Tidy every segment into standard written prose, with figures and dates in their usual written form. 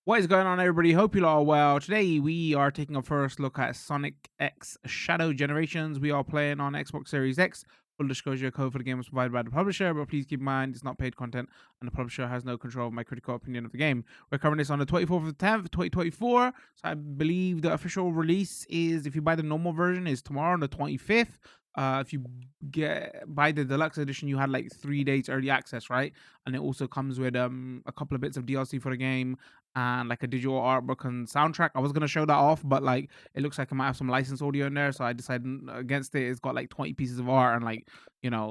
What is going on, everybody? Hope you all are well. Today, we are taking a first look at Sonic X Shadow Generations. We are playing on Xbox Series X. Full disclosure, code for the game was provided by the publisher, but please keep in mind it's not paid content and the publisher has no control of my critical opinion of the game. We're covering this on the 24th of the 10th, 2024. So I believe the official release is, if you buy the normal version, is tomorrow on the 25th. If you buy the deluxe edition, you had like 3 days early access, right? And it also comes with a couple of bits of DLC for the game and like a digital art book and soundtrack. I was gonna show that off, but like it looks like I might have some licensed audio in there, so I decided against it. It's got like 20 pieces of art and like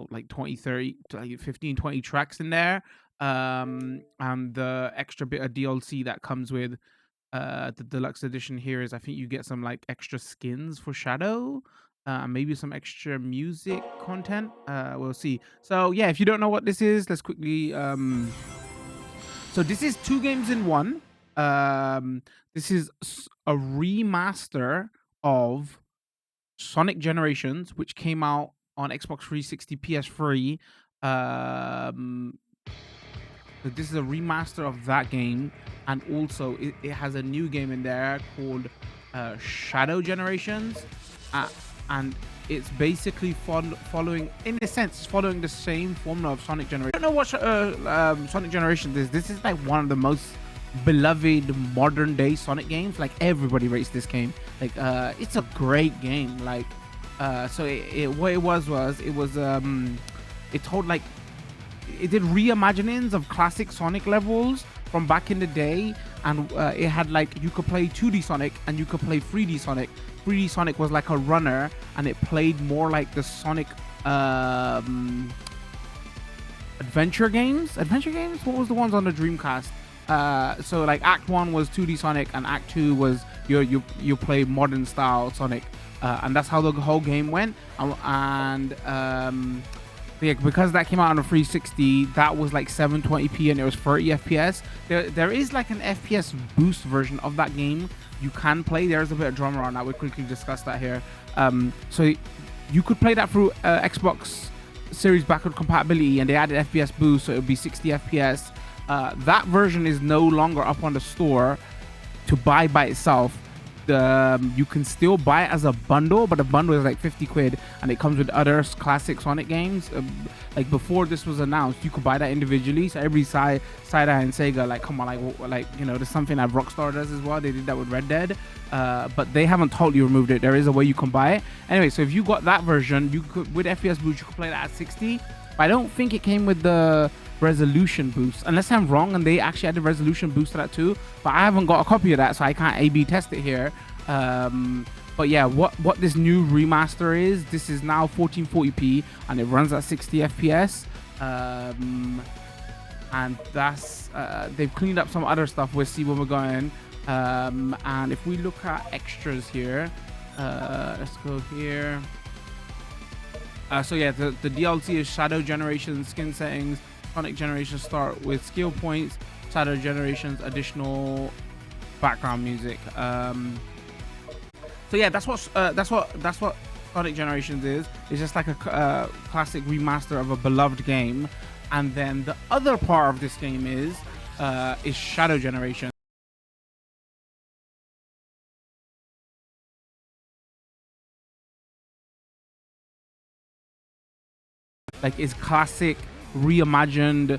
like 20, 30, to like 15, 20 tracks in there. And the extra bit of DLC that comes with the deluxe edition here is I think you get some like extra skins for Shadow. Maybe some extra music content. We'll see. So yeah, if you don't know what this is, let's quickly so this is two games in one. This is a remaster of Sonic Generations, which came out on Xbox 360, PS3. Um, so this is a remaster of that game, and also it has a new game in there called Shadow Generations, and it's basically following, in a sense, it's following the same formula of Sonic Generations. I don't know what Sonic Generations is. This is like one of the most beloved modern day Sonic games. Like everybody rates this game. Like it's a great game. Like so what it was it told like it did reimaginings of classic Sonic levels from back in the day, and it had like you could play 2D Sonic and you could play 3D Sonic. 3D Sonic was like a runner, and it played more like the Sonic adventure games. What was the ones on the Dreamcast? So like Act 1 was 2D Sonic, and Act 2 was you play modern style Sonic, and that's how the whole game went. Yeah, because that came out on a 360, that was like 720p and it was 30 FPS. There is like an FPS boost version of that game you can play. There's a bit of drama on that. We'll quickly discuss that here. So you could play that through Xbox Series backward compatibility, and they added FPS boost, so it would be 60 FPS. That version is no longer up on the store to buy by itself. You can still buy it as a bundle, but the bundle is like 50 quid, and it comes with other classic Sonic games. Like before this was announced, you could buy that individually. So every Side and Sega, like, come on, like there's something that Rockstar does as well. They did that with Red Dead, but they haven't totally removed it. There is a way you can buy it. Anyway, so if you got that version, you could, with FPS boost, you could play that at 60. But I don't think it came with the resolution boost, unless I'm wrong and they actually added resolution boost to that too, but I haven't got a copy of that, so I can't A/B test it here. But yeah, what this new remaster is, this is now 1440p and it runs at 60 FPS, and that's they've cleaned up some other stuff. We'll see where we're going. And if we look at extras here, let's go here. So yeah, the DLC is Shadow Generation skin settings. Sonic Generations start with skill points. Shadow Generations additional background music. So yeah, that's what Sonic Generations is. It's just like a classic remaster of a beloved game. And then the other part of this game is Shadow Generation. Like it's classic reimagined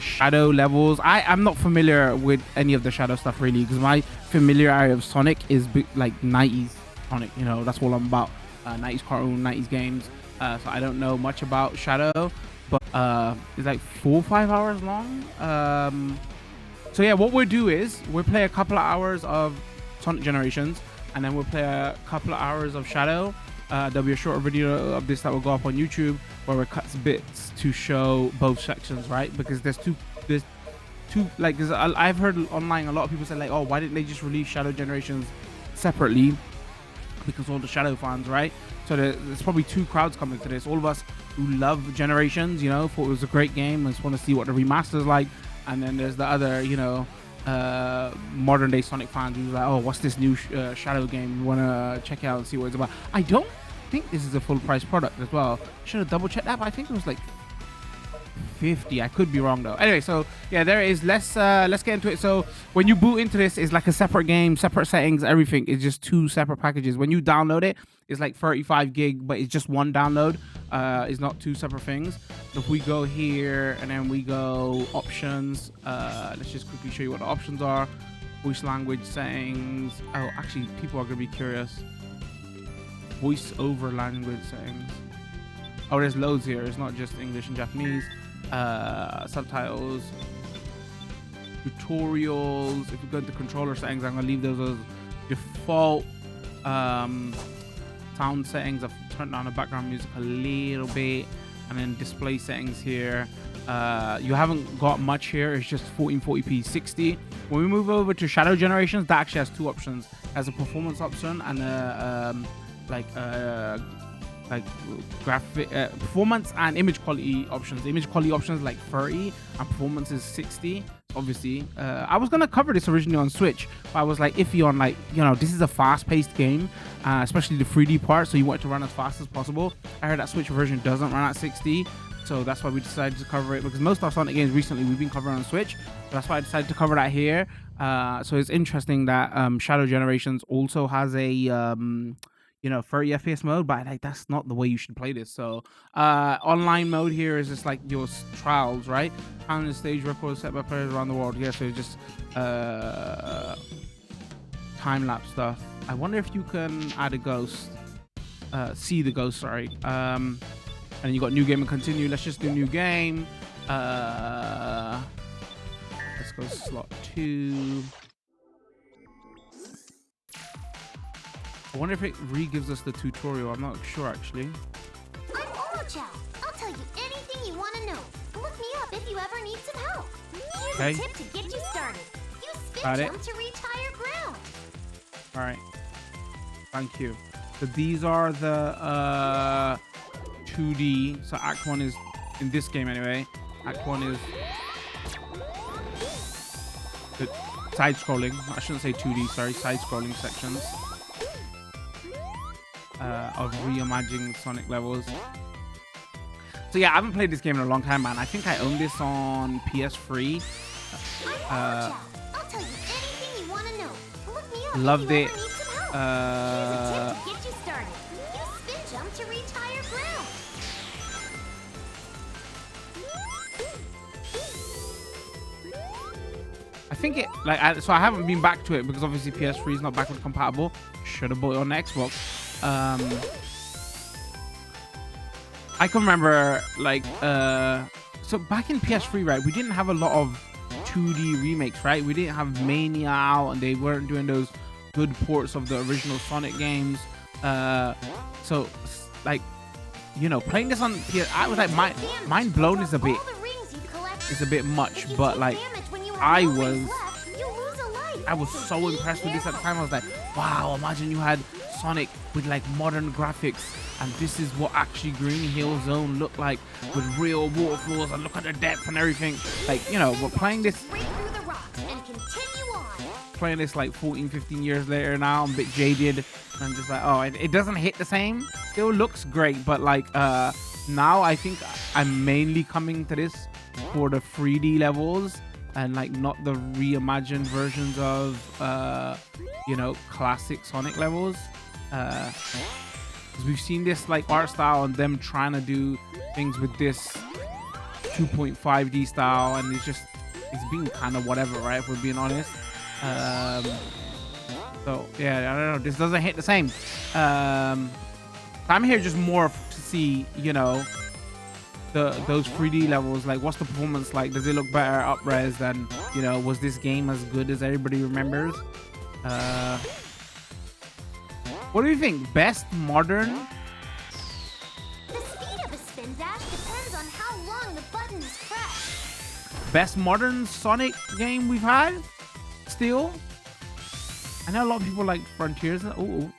Shadow levels. I'm not familiar with any of the Shadow stuff really, because my familiarity of Sonic is like 90s Sonic, that's all I'm about. 90s cartoon, 90s games. So I don't know much about Shadow, but it's like 4 or 5 hours long. So yeah, what we'll do is we'll play a couple of hours of Sonic Generations, and then we'll play a couple of hours of Shadow. There'll be a shorter video of this that will go up on YouTube where it cuts bits to show both sections, right? Because there's two like, cause I've heard online a lot of people say like, oh, why didn't they just release Shadow Generations separately? Because all the Shadow fans, right? So there's probably two crowds coming to this. All of us who love Generations, thought it was a great game and just want to see what the remaster's like. And then there's the other, modern day Sonic fans who's like, oh, what's this new Shadow game? We want to check it out and see what it's about. I don't think this is a full price product as well. Should have double checked that, but I think it was like 50. I could be wrong though. Anyway, so yeah, there is. Let's get into it. So when you boot into this, it's like a separate game, separate settings, everything. It's just 2 separate packages. When you download it, it's like 35 gig, but it's just one download. It's not 2 separate things. So if we go here and then we go options, let's just quickly show you what the options are. Voice language settings. Oh, actually, people are gonna be curious. Voice over language settings. Oh, there's loads here. It's not just English and Japanese. Subtitles, tutorials. If you go to controller settings, I'm gonna leave those as default. Sound settings, I've turned down the background music a little bit, and then display settings here. You haven't got much here. It's just 1440p 60. When we move over to shadow generations, that actually has 2 options. It has a performance option and a like graphic performance and image quality options. The image quality options like 30 and performance is 60. Obviously, I was gonna cover this originally on Switch, but I was like iffy on, like, you know, this is a fast-paced game, especially the 3D part, so you want it to run as fast as possible. I heard that Switch version doesn't run at 60, so that's why we decided to cover it, because most of our Sonic games recently we've been covering on Switch, so that's why I decided to cover that here. So it's interesting that Shadow Generations also has a you know, 30 FPS mode, but like that's not the way you should play this. So online mode here is just like your trials, right? On the stage records set by players around the world. Yeah, so it's just time-lapse stuff. I wonder if you can add a ghost, see the ghost, sorry. And you got new game and continue. Let's just do new game. Let's go slot 2. I wonder if it re-gives us the tutorial. I'm not sure, actually. I'm Omo-chan. I'll tell you anything you want to know. Look me up if you ever need some help. Here's a tip to get you started. Use spin jump to reach higher ground. All right. Thank you. So these are the 2D. So Act 1 is, in this game anyway, Act 1 is the side-scrolling. I shouldn't say 2D, sorry. Side-scrolling sections. Of reimagining Sonic levels. So yeah, I haven't played this game in a long time, man. I think I own this on PS3. I'll tell you anything you want to know. Look me up loved it. Here's a tip to get you started. Use spin jump to reach higher ground. I think it, like, so I haven't been back to it because obviously PS3 is not backward compatible. Should have bought it on the Xbox. I can remember, like, so back in PS3, right, we didn't have a lot of 2D remakes, right? We didn't have Mania out, and they weren't doing those good ports of the original Sonic games. So, like, you know, playing this on PS, I was like, mind blown is a bit much, but like, I was so impressed with this at the time. I was like, wow, imagine you had Sonic with like modern graphics, and this is what actually Green Hill Zone looked like with real waterfalls, and look at the depth and everything. Like, you know, we're playing this like 14-15 years later now. I'm a bit jaded, and I'm just like, oh, it doesn't hit the same. Still looks great, but like now I think I'm mainly coming to this for the 3D levels and like not the reimagined versions of you know, classic Sonic levels. Because we've seen this like art style and them trying to do things with this 2.5D style, and it's been kind of whatever, right, if we're being honest. So yeah, I don't know, this doesn't hit the same. I'm here just more to see, you know, those 3D levels, like what's the performance like? Does it look better up res than, you know, was this game as good as everybody remembers? What do you think? Best modern? The speed of a spin dash depends on how long the button is pressed. Best modern Sonic game we've had? Still? I know a lot of people like Frontiers. Oh,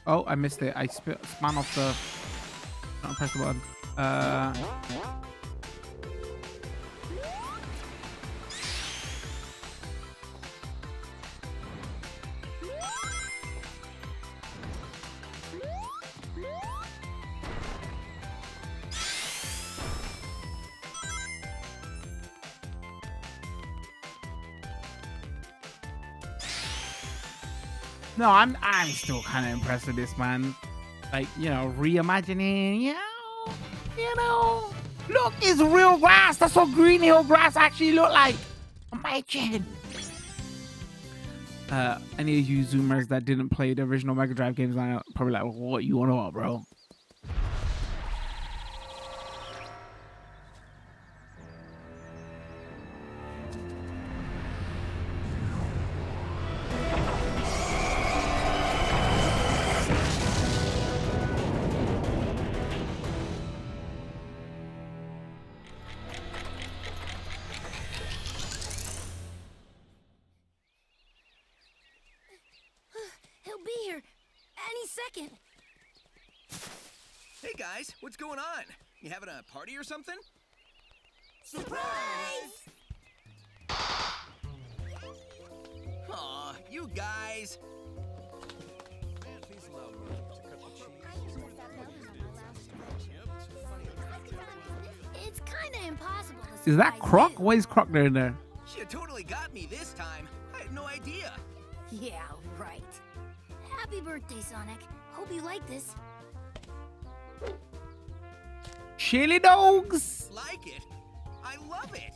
oh, I missed it. I spun off the... Don't press the button. No, I'm still kind of impressed with this, man. Like, you know, reimagining, you know. Look, it's real grass. That's what Green Hill grass actually look like. Imagine. Any of you Zoomers that didn't play the original Mega Drive games are probably like, what you want about, bro? He'll be here any second. Hey guys, what's going on? You having a party or something? Surprise! Aw, you guys. Please allow me to cut the cheese. It's kind of impossible to Is that surprise Croc? you. Why is Croc there in there? You totally got me this time. I had no idea. Yeah, right. Happy birthday, Sonic. Hope you like this. Chili dogs. Like it? I love it.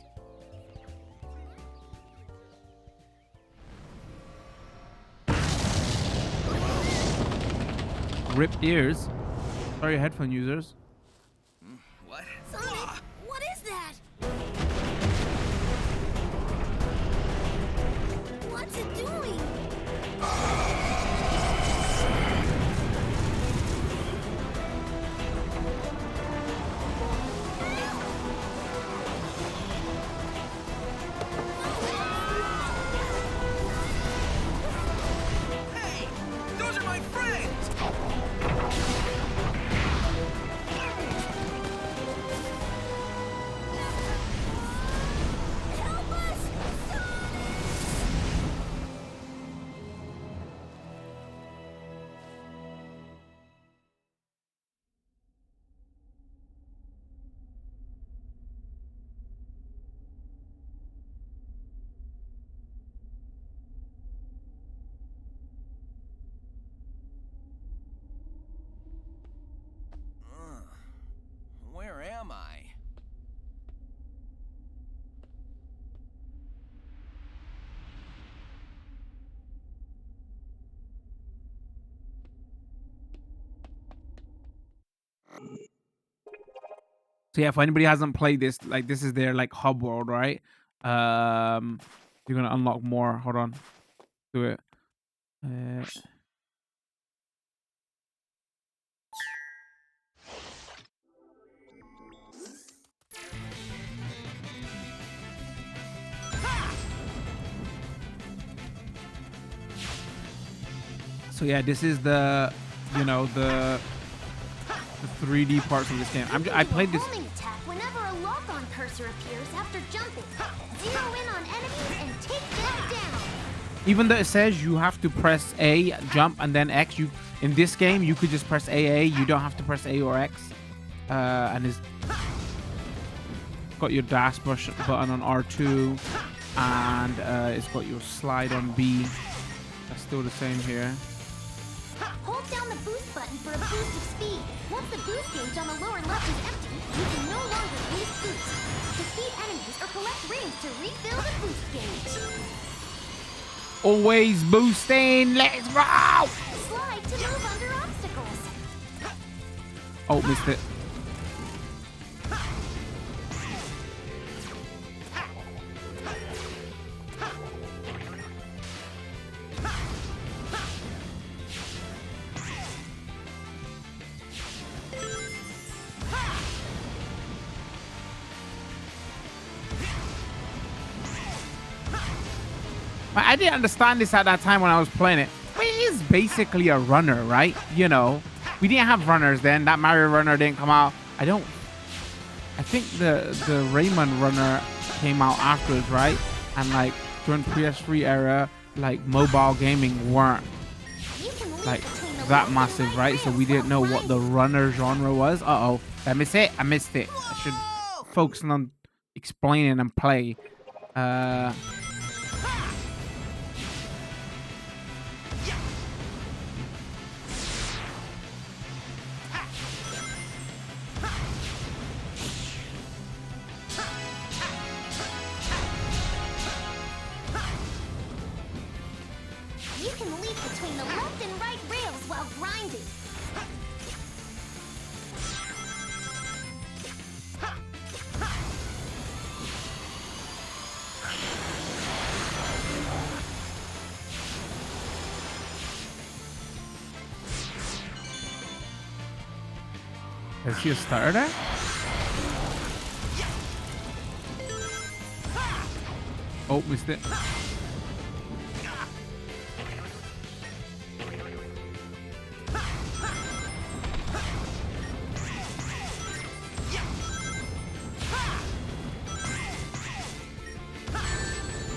Ripped ears. Sorry, headphone users. What? Sonic, what is that? What's it doing? Hey, those are my friends. Help us! Where am I? So yeah, if anybody hasn't played this, like this is their like hub world, right? You're gonna unlock more. Hold on, do it. So yeah, this is the, you know, the 3D parts of this game. I played this. Homing attack whenever a lock-on cursor appears after jumping. Zero in on enemies and take them down. Even though it says you have to press A, jump, and then X, you in this game you could just press AA. You don't have to press A or X. And it's got your dash button on R2, and it's got your slide on B. That's still the same here. Hold down the boost button for a boost of speed. Once the boost gauge on the lower left is empty, you can no longer waste boost. Defeat enemies or collect rings to refill the boost gauge. Always boosting. Let's go. Slide to move under obstacles. Oh, missed it. I didn't understand this at that time when I was playing it. But it is basically a runner, right? You know, we didn't have runners then. That Mario runner didn't come out. I think the Rayman runner came out afterwards, right? And like during PS3 era, like mobile gaming weren't like that massive, right? So we didn't know what the runner genre was. Uh-oh, I missed it. I missed it. I should focus on explaining and play. You can leap between the left and right rails while grinding. Is she a starter there? Oh, missed it.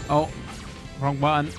Oh, wrong button.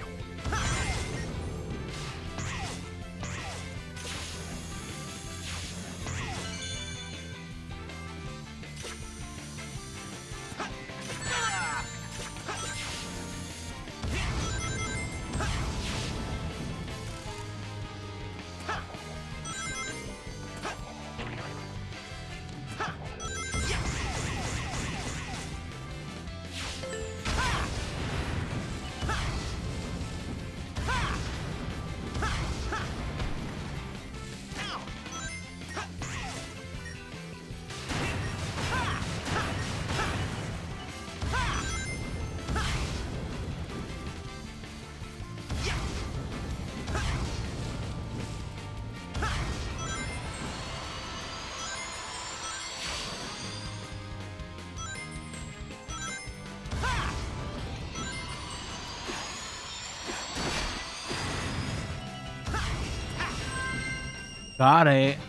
Got it.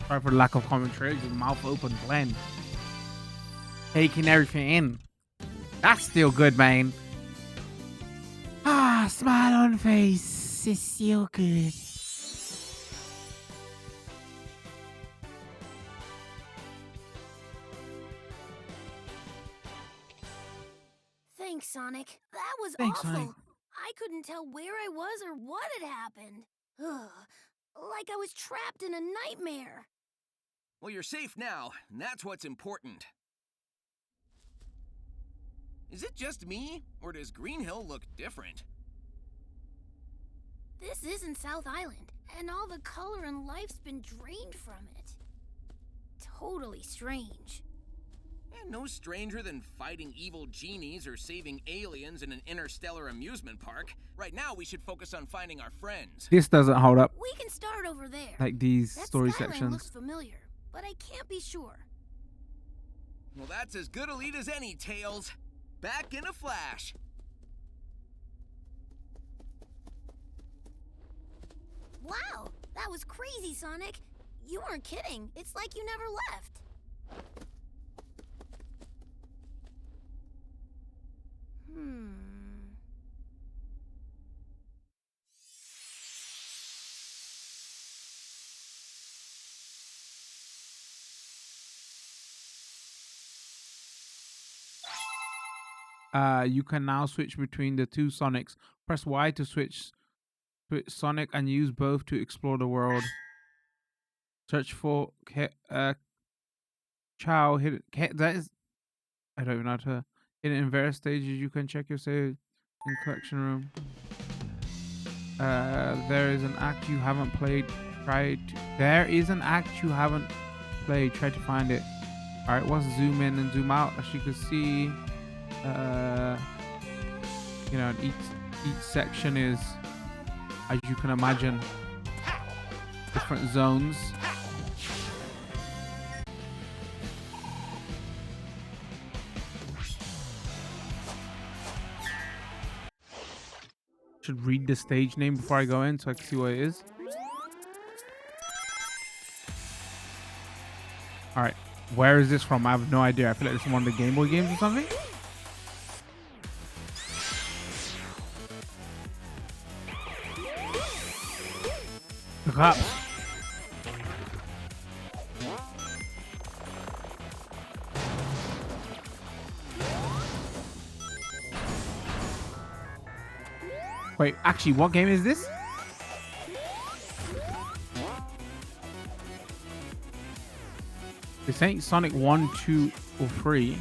Sorry for the lack of commentary. Just mouth open, blend. Taking everything in. That's still good, man. Ah, smile on face. It's still good. Thanks, Sonic. That was Thanks, awful. Sonic. I couldn't tell where I was or what had happened. Ugh. Like I was trapped in a nightmare. Well, you're safe now, and that's what's important. Is it just me, or does Green Hill look different? This isn't South Island, and all the color and life's been drained from it. Totally strange. And no stranger than fighting evil genies or saving aliens in an interstellar amusement park. Right now, we should focus on finding our friends. This doesn't hold up. We can start over there. Like these That story skyline sections. looks familiar, but I can't be sure. Well, that's as good a lead as any, Tails. Back in a flash. Wow, that was crazy, Sonic. You weren't kidding. It's like you never left. You can now switch between the two Sonics. Press Y to switch Sonic and use both to explore the world. Search for Chow hidden. That is, I don't even know how to. In various stages, you can check your save in collection room. There is an act you haven't played. There is an act you haven't played. Try to find it. All right, let's zoom in and zoom out. As you can see, you know, each section is, as you can imagine, different zones. Should read the stage name before I go in so I can see what it is. All right, where is this from? I have no idea. I feel like it's from one of the Game Boy games or something. The cops. Wait, actually, what game is this? This ain't Sonic 1, 2, or 3.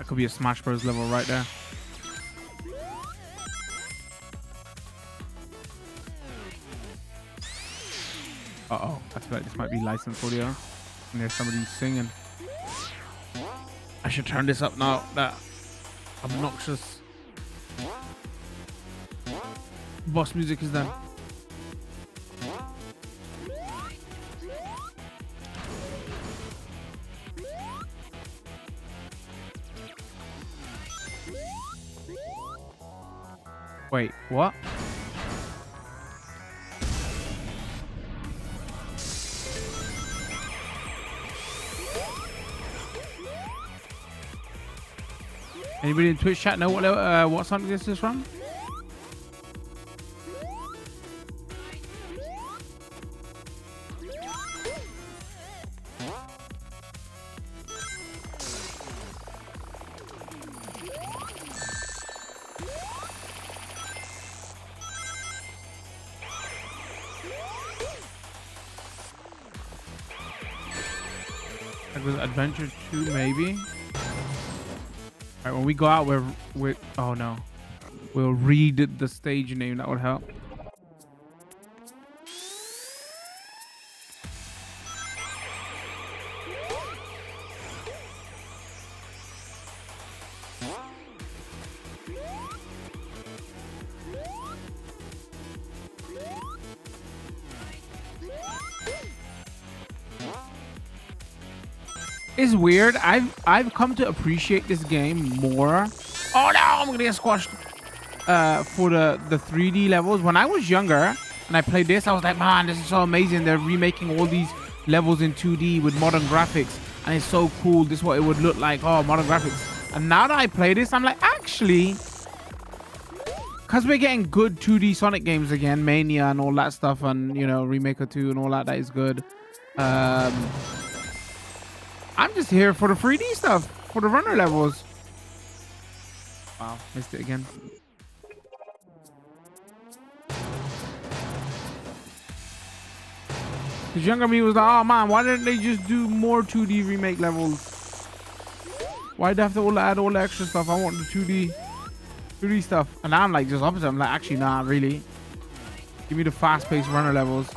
That could be a Smash Bros level right there. Uh-oh. I feel like this might be licensed audio. And there's somebody singing. I should turn this up now. That obnoxious boss music is done. Wait, what? Anybody in Twitch chat know what song this is from? That was Adventure 2, maybe. All right, when we go out, we're oh no, we'll read the stage name. That would help. It's weird. I've come to appreciate this game more. Oh no, I'm gonna get squashed. For the 3D levels. When I was younger and I played this, I was like, man, this is so amazing. They're remaking all these levels in 2D with modern graphics, and it's so cool. This is what it would look like. Oh, modern graphics. And now that I play this, I'm like, actually, because we're getting good 2D Sonic games again, Mania and all that stuff, and you know, Remaker 2 and all that is good. I'm just here for the 3D stuff, for the runner levels. Wow, missed it again. Because younger me was like, oh man, why didn't they just do more 2D remake levels? Why'd they have to add all the extra stuff? I want the 2D stuff. And now I'm like just opposite. I'm like, actually, nah, really. Give me the fast-paced runner levels.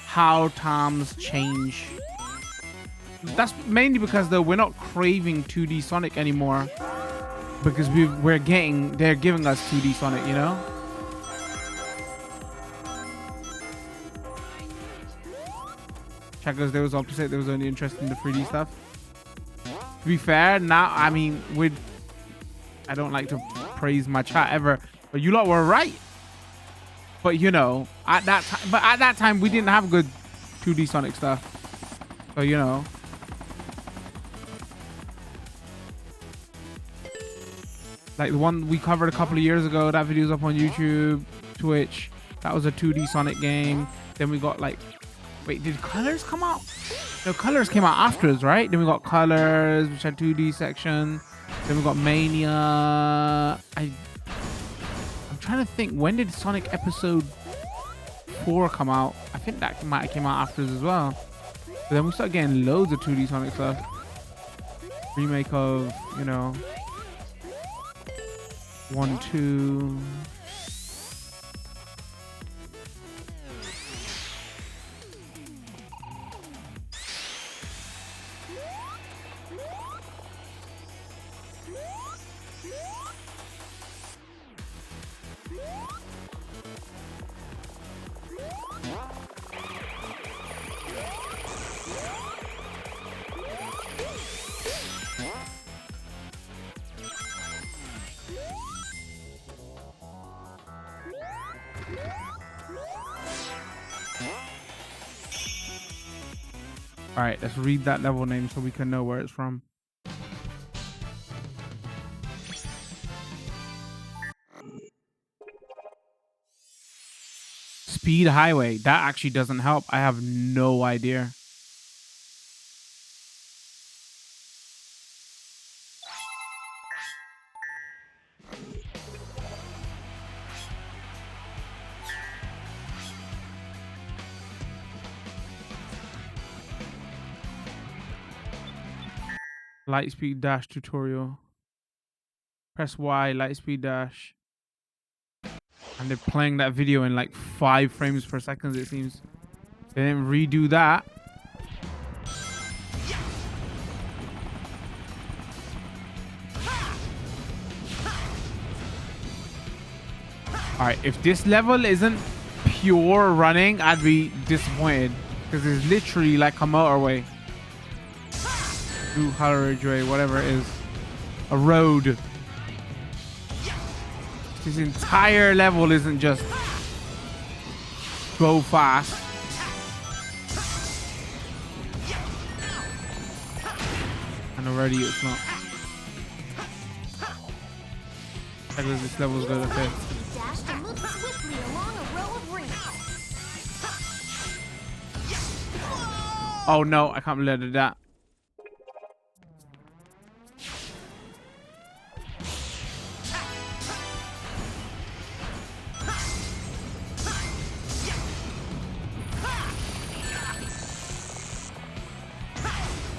How times change. That's mainly because though we're not craving 2D Sonic anymore, because they're giving us 2D Sonic, you know. Checkers, there was opposite. There was only interest in the 3D stuff. To be fair, now I mean I don't like to praise my chat ever, but you lot were right. But you know, at that time we didn't have good 2D Sonic stuff, so you know. Like the one we covered a couple of years ago, that video's up on YouTube, Twitch. That was a 2D Sonic game. Then we got like, wait, did Colors come out? No, Colors came out afterwards, right? Then we got Colors, which had 2D section. Then we got Mania. I'm trying to think, when did Sonic Episode 4 come out? I think that might have came out afterwards as well. But then we started getting loads of 2D Sonic stuff. Remake of, you know, 1, 2. All right, let's read that level name so we can know where it's from. Speed Highway. That actually doesn't help. I have no idea. Lightspeed dash tutorial. Press Y, lightspeed dash. And they're playing that video in like 5 frames per second, it seems. They didn't redo that. Alright, if this level isn't pure running, I'd be disappointed. Because it's literally like a motorway. Through Holleridge, whatever it is. A road. This entire level isn't just go fast. And already it's not. How does this level's go to fit? Dash to move swiftly along a row of rings. Oh no, I can't believe I did that.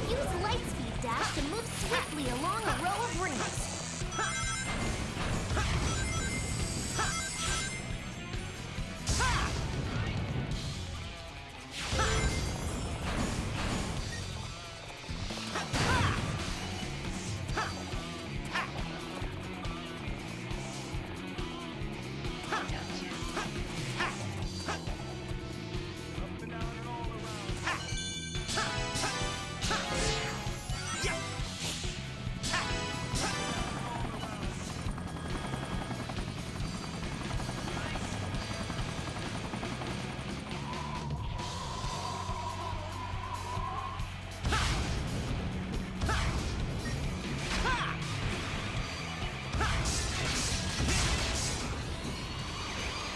Use lightspeed dash to move swiftly along a row of rings.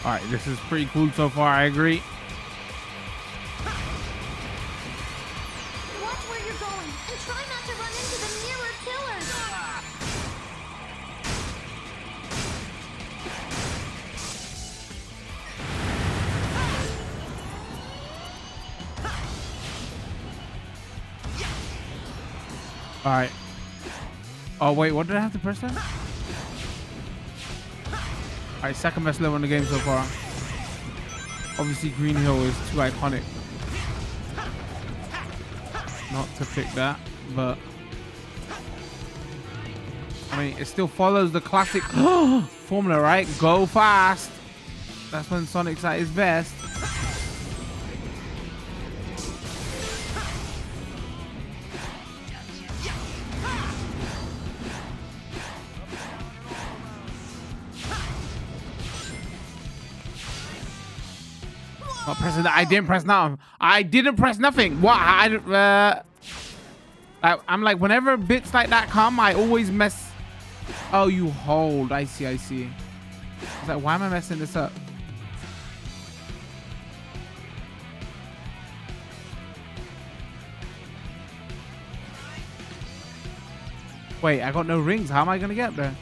All right, this is pretty cool so far. I agree. Watch where you're going and try not to run into the mirror killers. All right. Oh wait, what did I have to press then? All right, second best level in the game so far. Obviously, Green Hill is too iconic not to pick that, but I mean, it still follows the classic formula, right? Go fast. That's when Sonic's at his best. Not pressing that. I didn't press nothing. I didn't press nothing. What? I'm like, whenever bits like that come, I always mess. Oh, you hold. I see. I see. I was like, why am I messing this up? Wait, I got no rings. How am I gonna get there?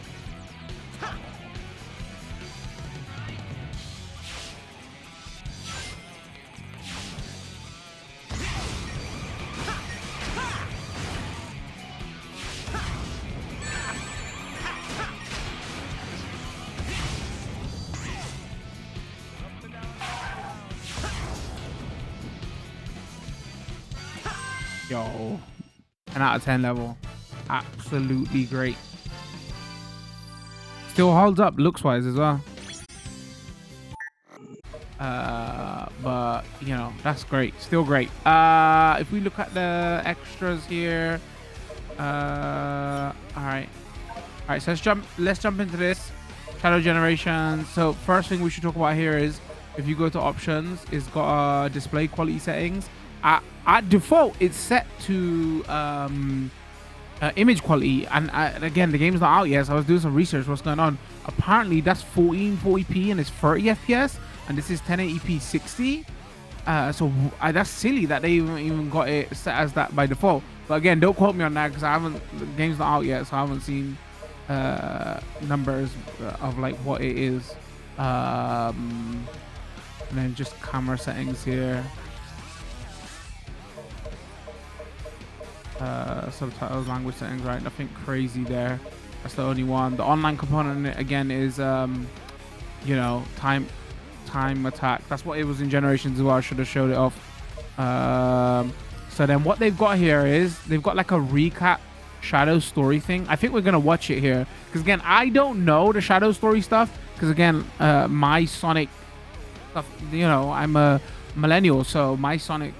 Yo, 10 out of 10 level. Absolutely great. Still holds up looks wise as well. But you know, that's great. Still great. If we look at the extras here, all right, so let's jump into this Shadow Generation. So first thing we should talk about here is, if you go to options, it's got display quality settings. At default, it's set to image quality, and again, the game's not out yet, so I was doing some research. What's going on? Apparently, that's 1440p and it's 30 FPS, and this is 1080p 60. So that's silly that they even got it set as that by default. But again, don't quote me on that because the game's not out yet, so I haven't seen numbers of like what it is. And then just camera settings here. Subtitles, language settings, right? Nothing crazy there. That's the only one. The online component again is you know, time attack. That's what it was in Generations as well. I should have showed it off. So then what they've got here is they've got like a recap Shadow story thing. I think we're gonna watch it here because again, I don't know the Shadow story stuff because again, my Sonic stuff, you know, I'm a millennial, so my Sonic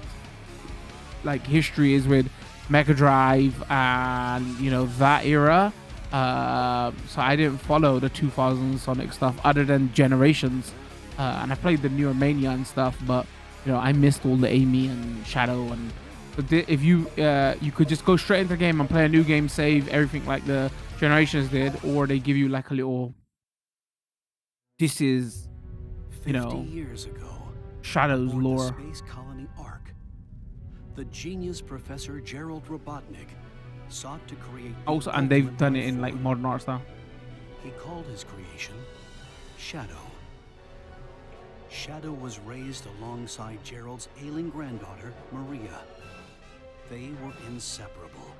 like history is with Mega Drive and, you know, that era. So I didn't follow the 2000s Sonic stuff other than Generations, and I played the newer Mania and stuff, but you know, I missed all the Amy and Shadow. And but if you you could just go straight into the game and play a new game, save everything like the Generations did, or they give you like a little, this is, you know, 50 years ago, Shadow's aboard the lore. space colony Ark, the genius Professor Gerald Robotnik sought to create the Also, and they've ultimate done it life in like form. modern art style. He called his creation Shadow. Shadow was raised alongside Gerald's ailing granddaughter, Maria. They were inseparable.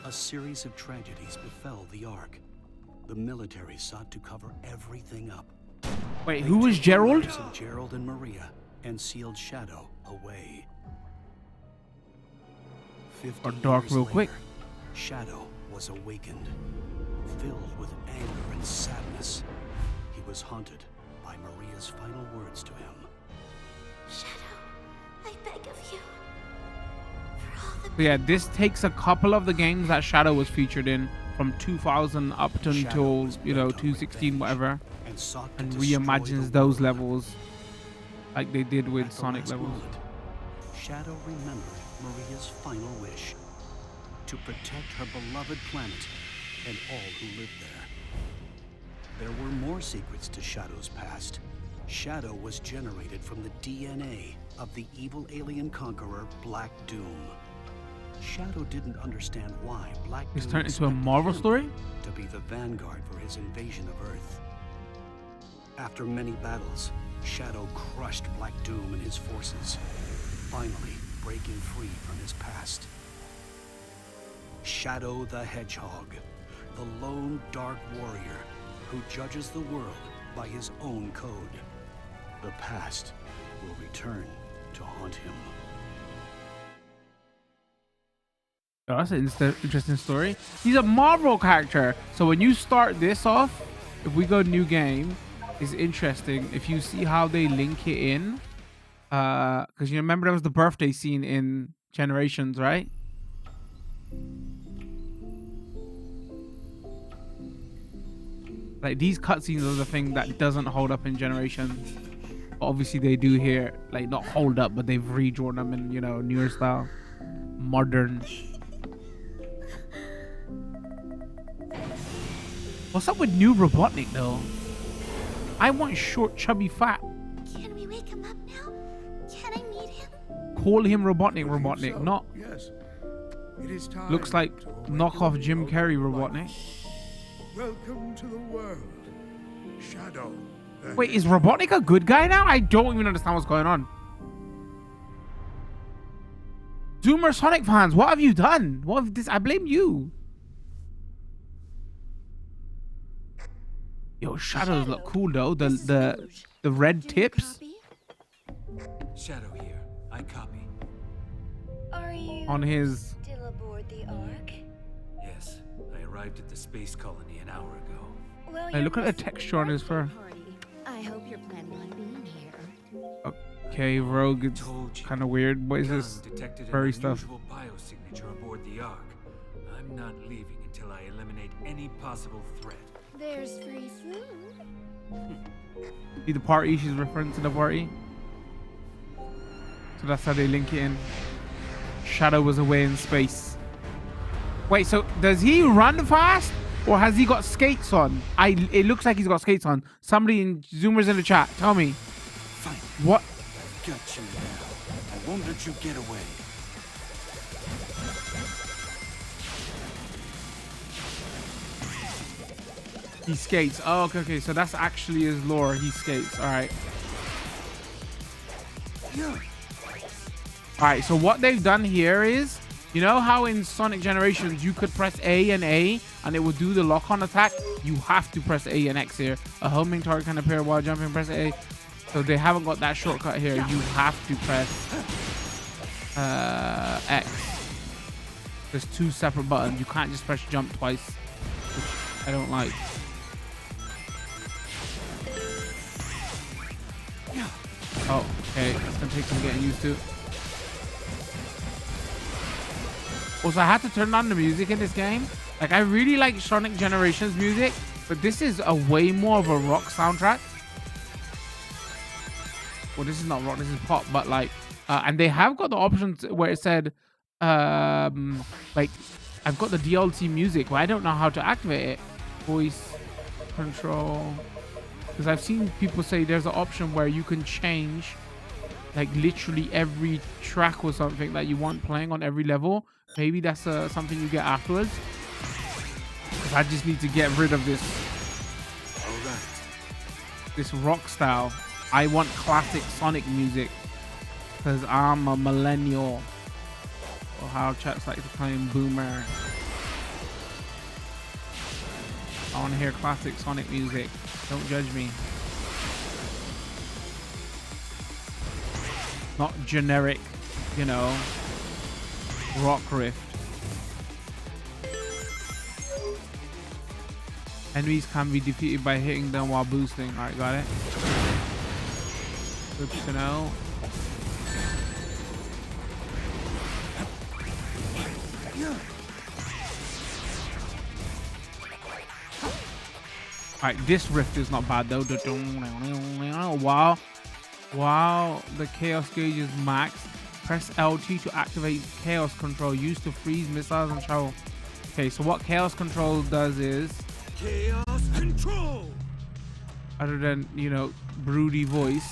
A series of tragedies befell the Ark. The military sought to cover everything up. Wait, They who was took the Gerald? lives of Gerald and Maria and sealed Shadow away. 50 Or dark years real later, quick. Shadow was awakened, filled with anger and sadness. He was haunted by Maria's final words to him. Shadow, I beg of you. For all the So yeah, this takes a couple of the games that Shadow was featured in from 2000 up to Shadow until, was you know, bent on 216, revenge whatever, and sought to and destroy reimagines the those world. levels like they did with At the Sonic last levels. moment, Shadow remembered Maria's final wish to protect her beloved planet and all who lived there. There were more secrets to Shadow's past. Shadow was generated from the DNA of the evil alien conqueror Black Doom. Shadow didn't understand why Black It's Doom turned into a expected Marvel him story? to be the vanguard for his invasion of Earth. After many battles, Shadow crushed Black Doom and his forces, finally breaking free from his past. Shadow the Hedgehog, the lone dark warrior who judges the world by his own code. The past will return to haunt him. Oh, that's an interesting story. He's a Marvel character. So when you start this off, if we go new game, it's interesting. If you see how they link it in, because you remember there was the birthday scene in Generations, right? Like these cutscenes are the thing that doesn't hold up in Generations. Obviously they do here, like not hold up, but they've redrawn them in, you know, newer style, modern. What's up with new Robotnik though? I want short, chubby, fat. Can we wake him up now? Can I meet him? Call him Robotnik, Looking Robotnik, so, not Yes. It is time looks like to awaken knockoff Jim the Carrey light. Robotnik. Welcome to the world, Shadow. the Wait, is Hedgehog. Robotnik a good guy now? I don't even understand what's going on. Zoomer Sonic fans, what have you done? What have this? I blame you. Yo, shadows look cool though. The red Do you tips copy? Shadow here. I copy. Are you on his. still aboard the Ark? Yes, I arrived at the space colony an hour ago. Well, Hey, you're look at the missing texture on his fur. birthday party. I hope you're planning on being here. Okay, Rogue. It's Told you. kind of weird. What is Gun this? detected Furry an stuff. unusual biosignature aboard the Ark. I'm not leaving until I eliminate any possible threat. There's free food. See the party? She's referring to the party. So that's how they link it in. Shadow was away in space. Wait, so does he run fast or has he got skates on? It looks like he's got skates on. Somebody in Zoomers in the chat, tell me. Fine, What? got you now. I won't let you get away. He skates. Oh, okay. So that's actually his lore. He skates. All right. All right. So what they've done here is, You know how in Sonic Generations you could press A and A and it would do the lock-on attack? You have to press A and X here. A homing target can appear while jumping. Press A. So they haven't got that shortcut here. You have to press X. There's 2 separate buttons. You can't just press jump twice, which I don't like. Oh, okay. It's gonna take some getting used to. Also, I had to turn on the music in this game. Like, I really like Sonic Generations music, but this is a way more of a rock soundtrack. Well, this is not rock, this is pop, but like, and they have got the options where it said, like, I've got the DLC music, but I don't know how to activate it. Voice control. Because I've seen people say there's an option where you can change, like, literally every track or something that you want playing on every level. Maybe that's something you get afterwards. Because I just need to get rid of this. This rock style. I want classic Sonic music. Because I'm a millennial. Or how chats like to claim boomer. I want to hear classic Sonic music. Don't judge me. Not generic, you know, rock riff. Enemies can be defeated by hitting them while boosting. Alright, got it. Good to know. Alright, this rift is not bad though. Wow. Wow, the chaos gauge is max. Press LT to activate chaos control. Used to freeze missiles and travel. Okay, so what chaos control does is Chaos control. Other than, you know, broody voice,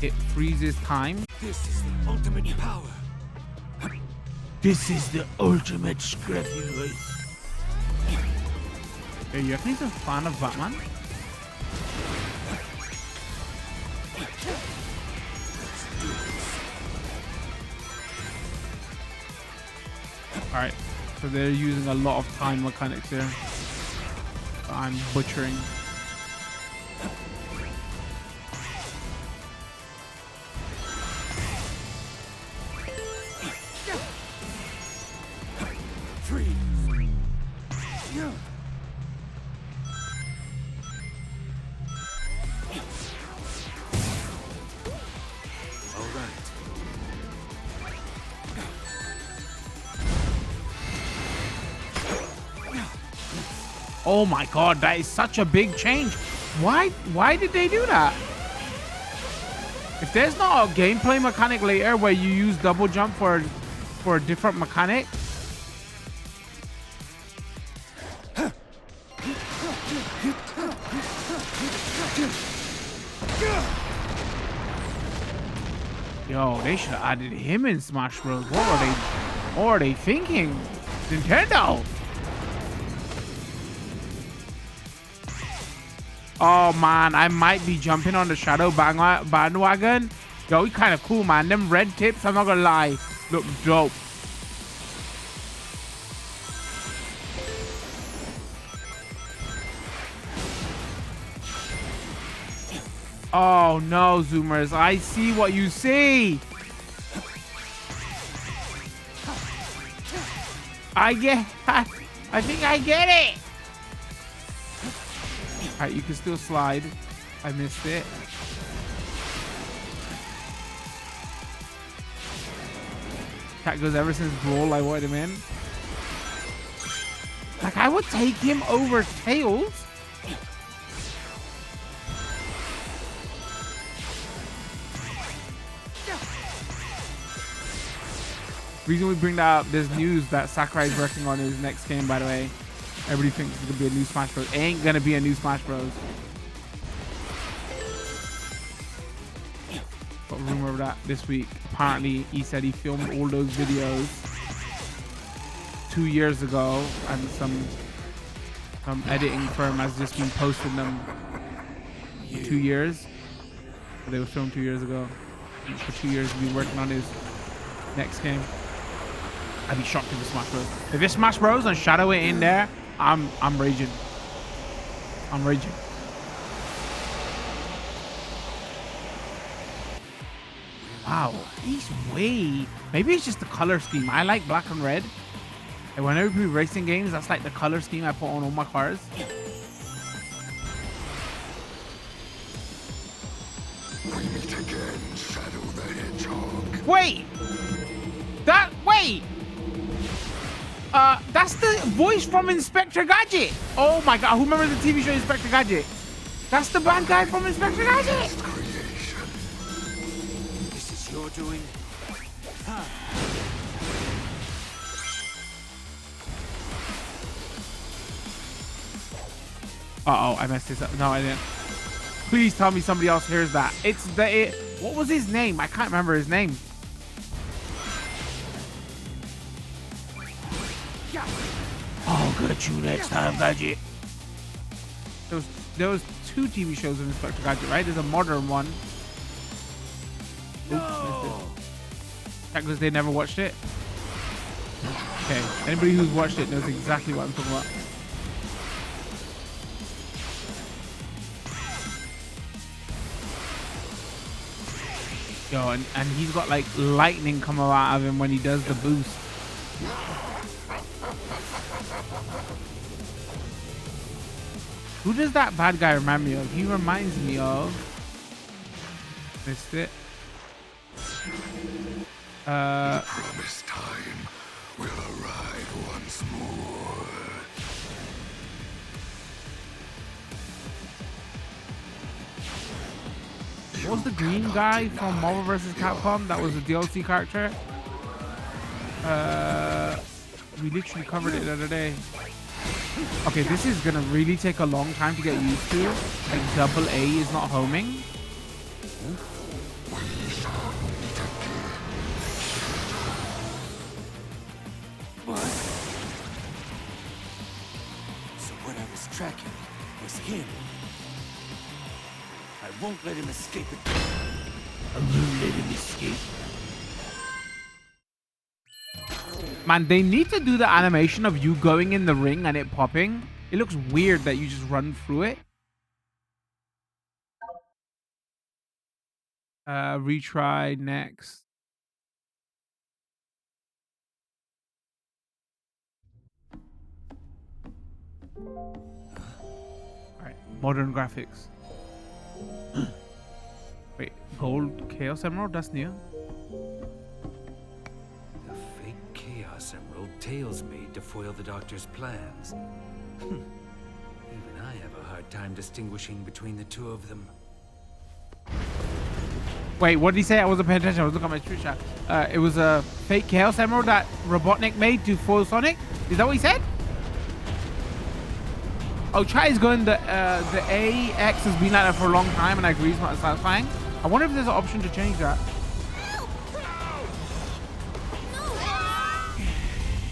it freezes time. This is the ultimate power. This is the ultimate scruffy voice. Hey, you reckon he's a fan of Batman? Alright, so they're using a lot of time mechanics here. I'm butchering. Oh my god, that is such a big change. Why did they do that? If there's not a gameplay mechanic later where you use double jump for a different mechanic. Yo, they should have added him in Smash Bros. What are they thinking? Nintendo. Oh man, I might be jumping on the Shadow bandwagon. Yo, he kind of cool, man. Them red tips, I'm not gonna lie, look dope. Oh no, Zoomers, I see what you see. I think I get it. Alright, you can still slide. I missed it. Cat goes ever since Brawl, I wanted him in. Like, I would take him over Tails. Reason we bring that up, there's news that Sakurai's working on his next game, by the way. Everybody thinks it's gonna be a new Smash Bros. It ain't gonna be a new Smash Bros. Got a rumor of that this week. Apparently, he said he filmed all those videos 2 years ago, and some editing firm has just been posting them for 2 years. But they were filmed 2 years ago. For 2 years, he's been working on his next game. I'd be shocked if it's Smash Bros. If it's Smash Bros and Shadow it in there, I'm raging. I'm raging. Wow, he's way. Maybe it's just the color scheme. I like black and red. And whenever we play racing games, that's like the color scheme I put on all my cars. We meet again, Shadow the Hedgehog. Wait! Wait! That's the voice from Inspector Gadget. Oh my god, who remembers the TV show Inspector Gadget? That's the bad guy from Inspector Gadget. Creation. This is your doing? Huh. Uh-oh, I messed this up. No, I didn't. Please tell me somebody else hears that. What was his name? I can't remember his name. I'll get you next time, Gadget. There was 2 TV shows of Inspector Gadget, right? There's a modern one. Oops, that because they never watched it. Okay, anybody who's watched it knows exactly what I'm talking about. Yo, and he's got like lightning come out of him when he does the boost. Who does that bad guy remind me of? He reminds me of... Missed it. The promised time will arrive once more. What was the green guy from Marvel vs. Capcom? That was a DLC character. We literally covered it the other day. Okay, this is gonna really take a long time to get used to. Like double A is not homing. What? So what I was tracking was him. I won't let him escape it. I won't let him escape. Man, they need to do the animation of you going in the ring and it popping. It looks weird that you just run through it. Retry next. Alright, modern graphics. Wait, gold Chaos Emerald? That's new. The fake Chaos Emerald Tails made to foil the Doctor's plans. Even I have a hard time distinguishing between the two of them. Wait, what did he say? I wasn't paying attention. I was looking at my Twitch chat. It was a fake Chaos Emerald that Robotnik made to foil Sonic. Is that what he said? Oh, chat is going. The AX has been like that for a long time, and I agree it's not satisfying. I wonder if there's an option to change that.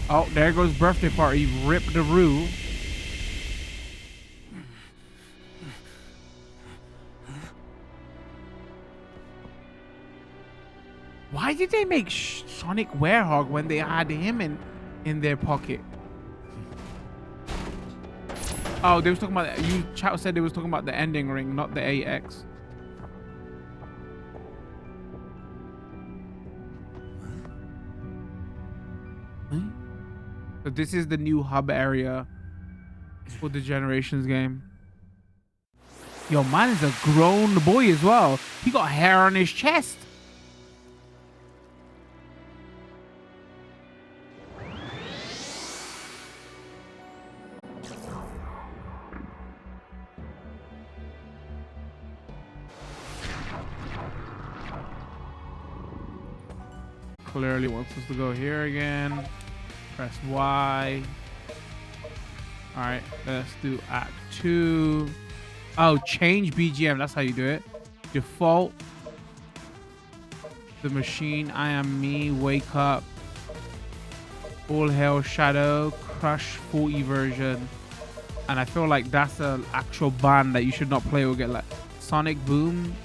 Oh, there goes birthday party. Rip the Roo. Why did they make Sonic Werehog when they had him in their pocket? Oh, they was talking about... You chat said they was talking about the ending ring, not the AX. Huh? So this is the new hub area for the Generations game. Yo, man is a grown boy as well. He got hair on his chest. Clearly wants us to go here again. Press Y. All right, let's do Act 2. Oh, change BGM. That's how you do it. Default. The machine. I am me. Wake up. All Hail Shadow. Crush 40 version. And I feel like that's an actual band that you should not play or get like Sonic Boom.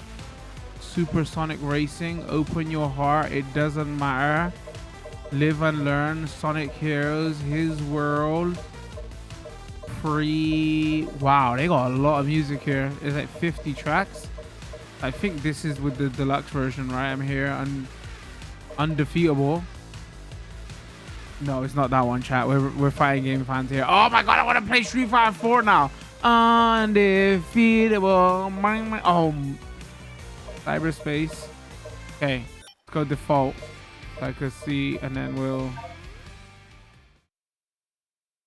Supersonic Racing. Open your heart. It doesn't matter. Live and Learn, Sonic Heroes, His World, Wow, they got a lot of music here. It's like 50 tracks. I think this is with the deluxe version, right? I'm here on Undefeatable. No, it's not that one, chat. We're fighting game fans here. Oh my god, I want to play Street Fighter 4 now. Undefeatable. Oh, cyberspace. Okay, let's go default. So I could see, and then we'll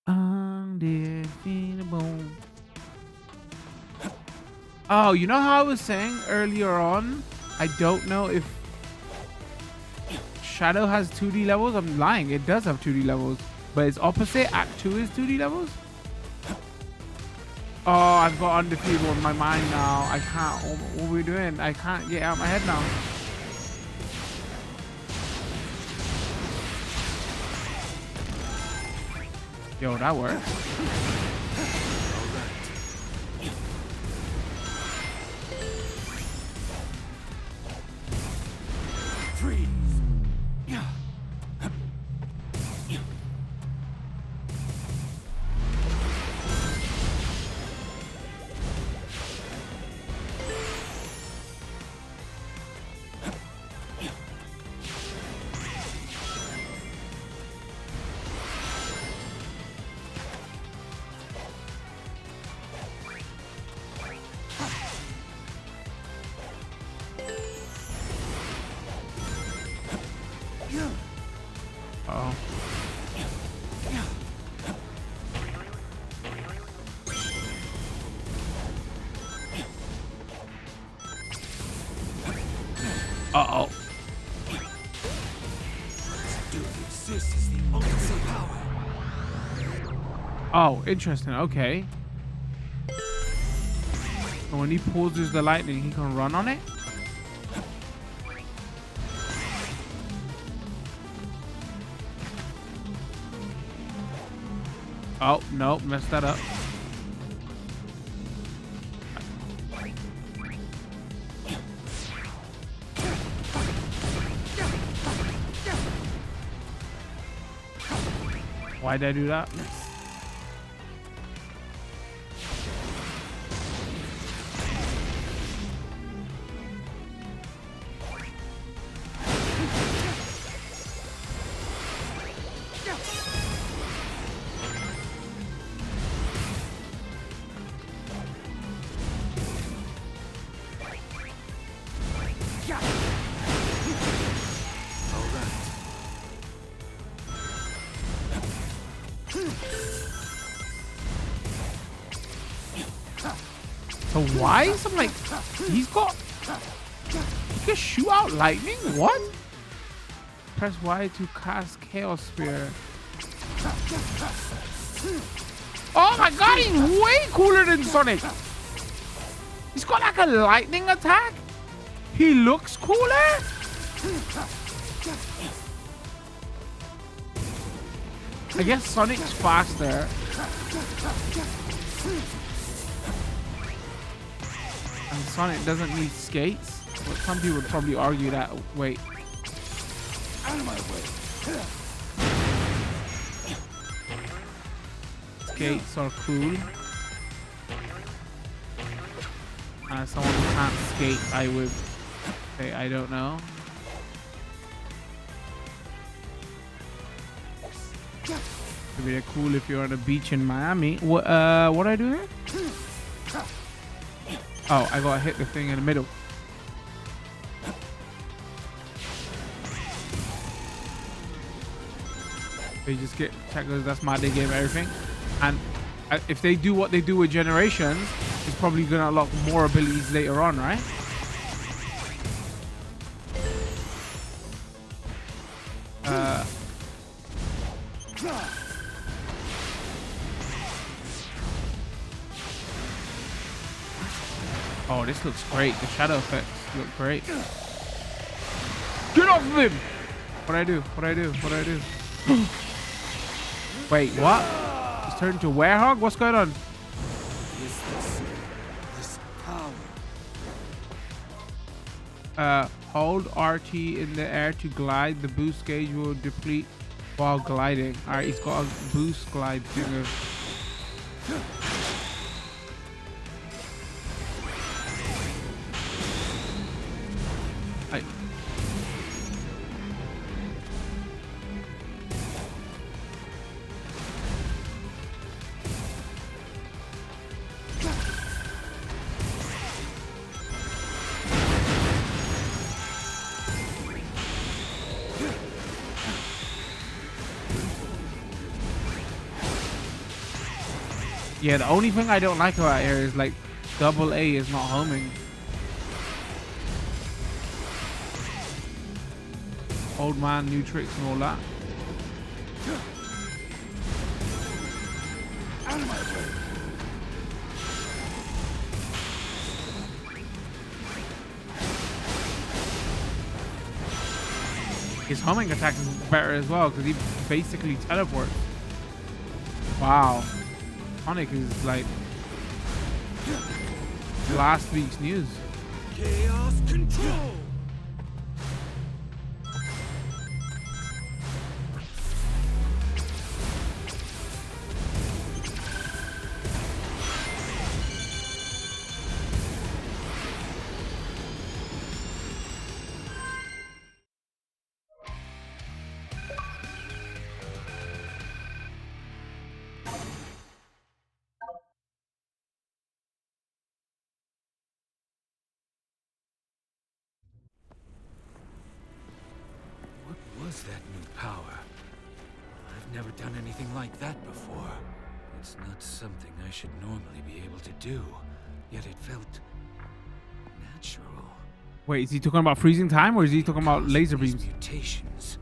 undefeatable. Oh, you know how I was saying earlier on? I don't know if Shadow has 2D levels. I'm lying. It does have 2D levels, but it's opposite. Act 2 is 2D levels. Oh, I've got Undefeatable in my mind now. I can't. What are we doing? I can't get out of my head now. Yo, that works. Freeze! Oh. Uh-oh. This is the ultimate power. Oh, interesting. Okay. So when he pauses the lightning, he can run on it? Oh, no, messed that up. Why'd I do that? So why is I'm like, he's got, he can shoot out lightning? What? Press Y to cast Chaos Spear. Oh my god, he's way cooler than Sonic. He's got like a lightning attack. He looks cooler. I guess Sonic's faster. And Sonic doesn't need skates. But some people would probably argue that. Wait. Out of my way. Skates are cool. As someone who can't skate, I would say I don't know. Maybe they're cool if you're on a beach in Miami. What do I do here? Oh, I gotta hit the thing in the middle. They just get checkers. That's my day game, everything. And if they do what they do with Generations, it's probably gonna unlock more abilities later on, right? Oh, this looks great. The shadow effects look great. Get off of him! What'd I do? What'd I do? What'd I do? Wait, what? He's turned into a werehog? What's going on? Is this power? Hold RT in the air to glide. The boost gauge will deplete while gliding. Alright, he's got a boost glide thing. I, yeah, the only thing I don't like about here is like double A is not homing. Old man, new tricks and all that. Out of my way. His homing attack is better as well because he basically teleports. Wow. Sonic is like last week's news. Chaos control! What was that new power? I've never done anything like that before. It's not something I should normally be able to do, yet it felt natural. Wait, is he talking about freezing time or is he talking about laser These beams? mutations.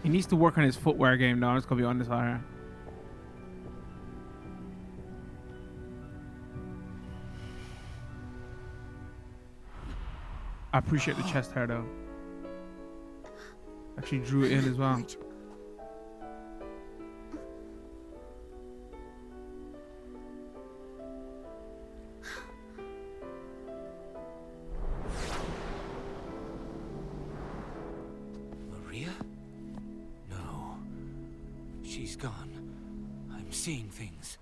He needs to work on his footwear game though. I'm just gonna be honest here. I appreciate the chest hair though. Actually drew it in as well. Wait. Maria? No. She's gone. I'm seeing things.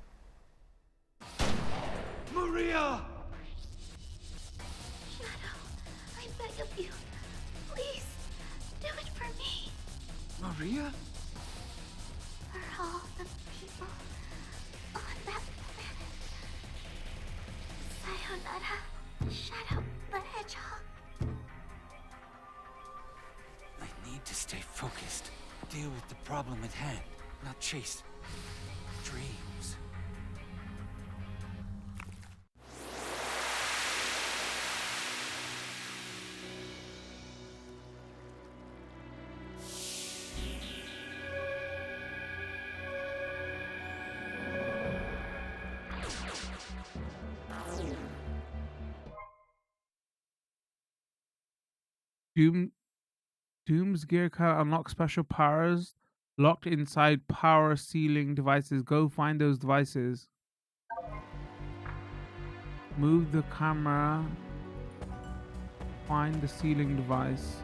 Maria! Shadow, I beg of you. Please, do it for me. Maria? For all the people on that planet. Sayonara, Shadow the Hedgehog. I need to stay focused. Deal with the problem at hand, not chase dreams. Doom's gear can unlock special powers locked inside power sealing devices. Go find those devices. Move the camera. Find the sealing device.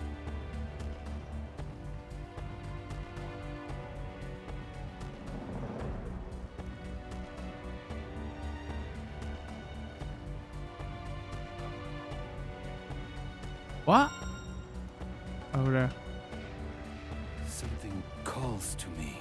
What? Over there. Something calls to me.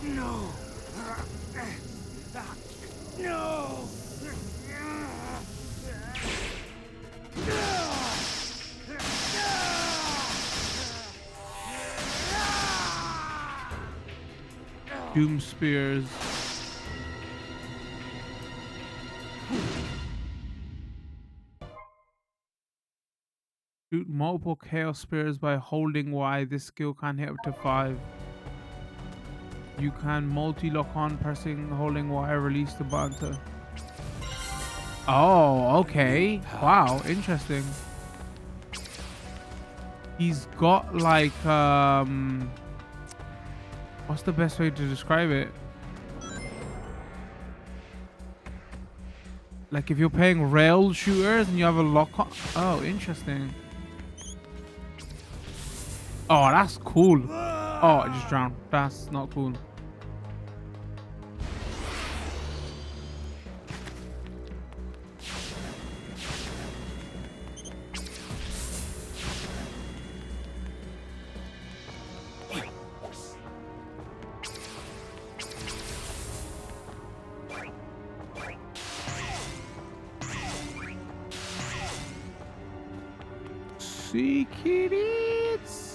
No! No! Doom spears. Shoot multiple chaos spears by holding Y. This skill can hit up to 5. You can multi-lock on pressing holding Y. Release the button to... Oh, okay. Wow, interesting. He's got like what's the best way to describe it? Like if you're playing rail shooters and you have a lock on. Oh, interesting. Oh, that's cool. Oh, I just drowned. That's not cool. Secrets.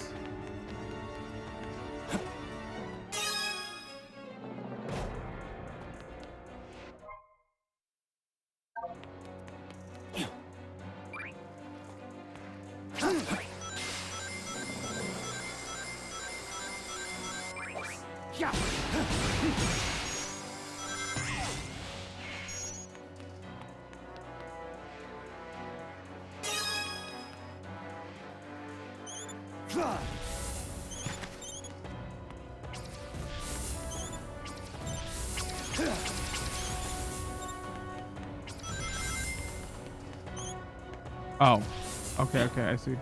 Oh, okay, I see.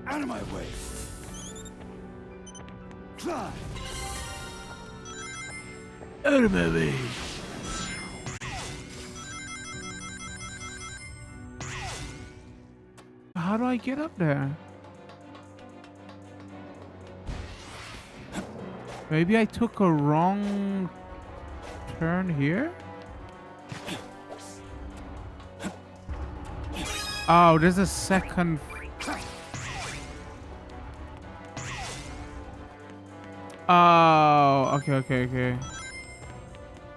Out of my way. Out of my way. How do I get up there? Maybe I took a wrong turn here? Oh, there's a second. Oh, okay.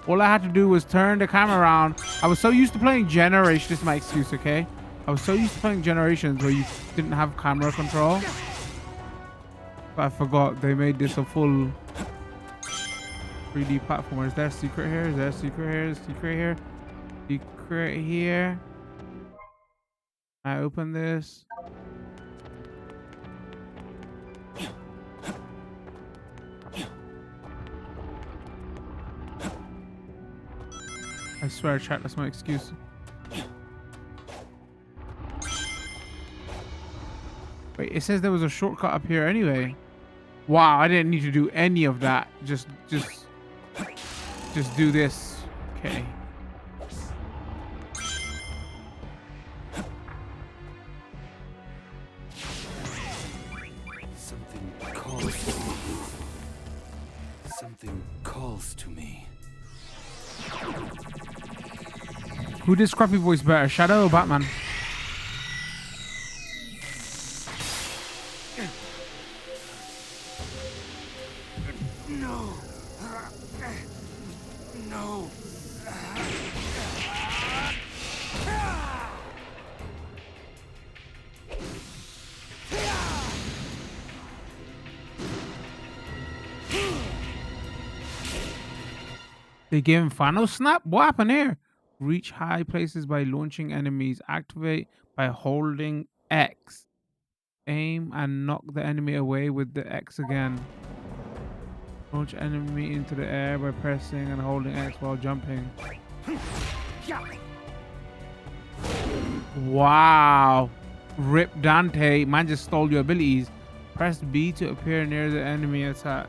All I had to do was turn the camera around. I was so used to playing Generation. This is my excuse, okay? I was so used to playing Generations where you didn't have camera control. But I forgot they made this a full 3D platform. Is there a secret here? Is there a secret here? Secret here? Secret here? I open this. I swear, chat, that's my excuse. Wait, it says there was a shortcut up here anyway. Wow, I didn't need to do any of that. Just do this. Okay. Something calls to me. Something calls to me. Who did Scrappy voice better, Shadow or Batman? No. No. They gave him final snap? What happened here? Reach high places by launching enemies. Activate by holding X. Aim and knock the enemy away with the X again. Launch enemy into the air by pressing and holding X while jumping. Wow. Rip Dante. Man just stole your abilities. Press B to appear near the enemy attack.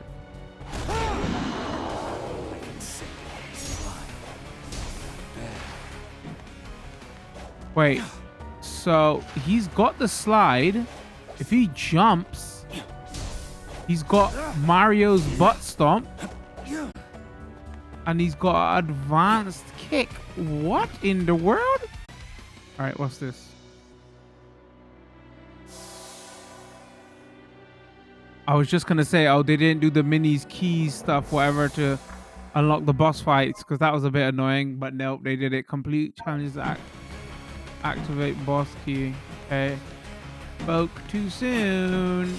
Wait, so he's got the slide. If he jumps, he's got Mario's butt stomp. And he's got advanced kick. What in the world? All right, what's this? I was just going to say, oh, they didn't do the minis, keys stuff, whatever, to unlock the boss fights, because that was a bit annoying. But nope, they did it. Complete challenges activate boss key. Okay. Spoke too soon.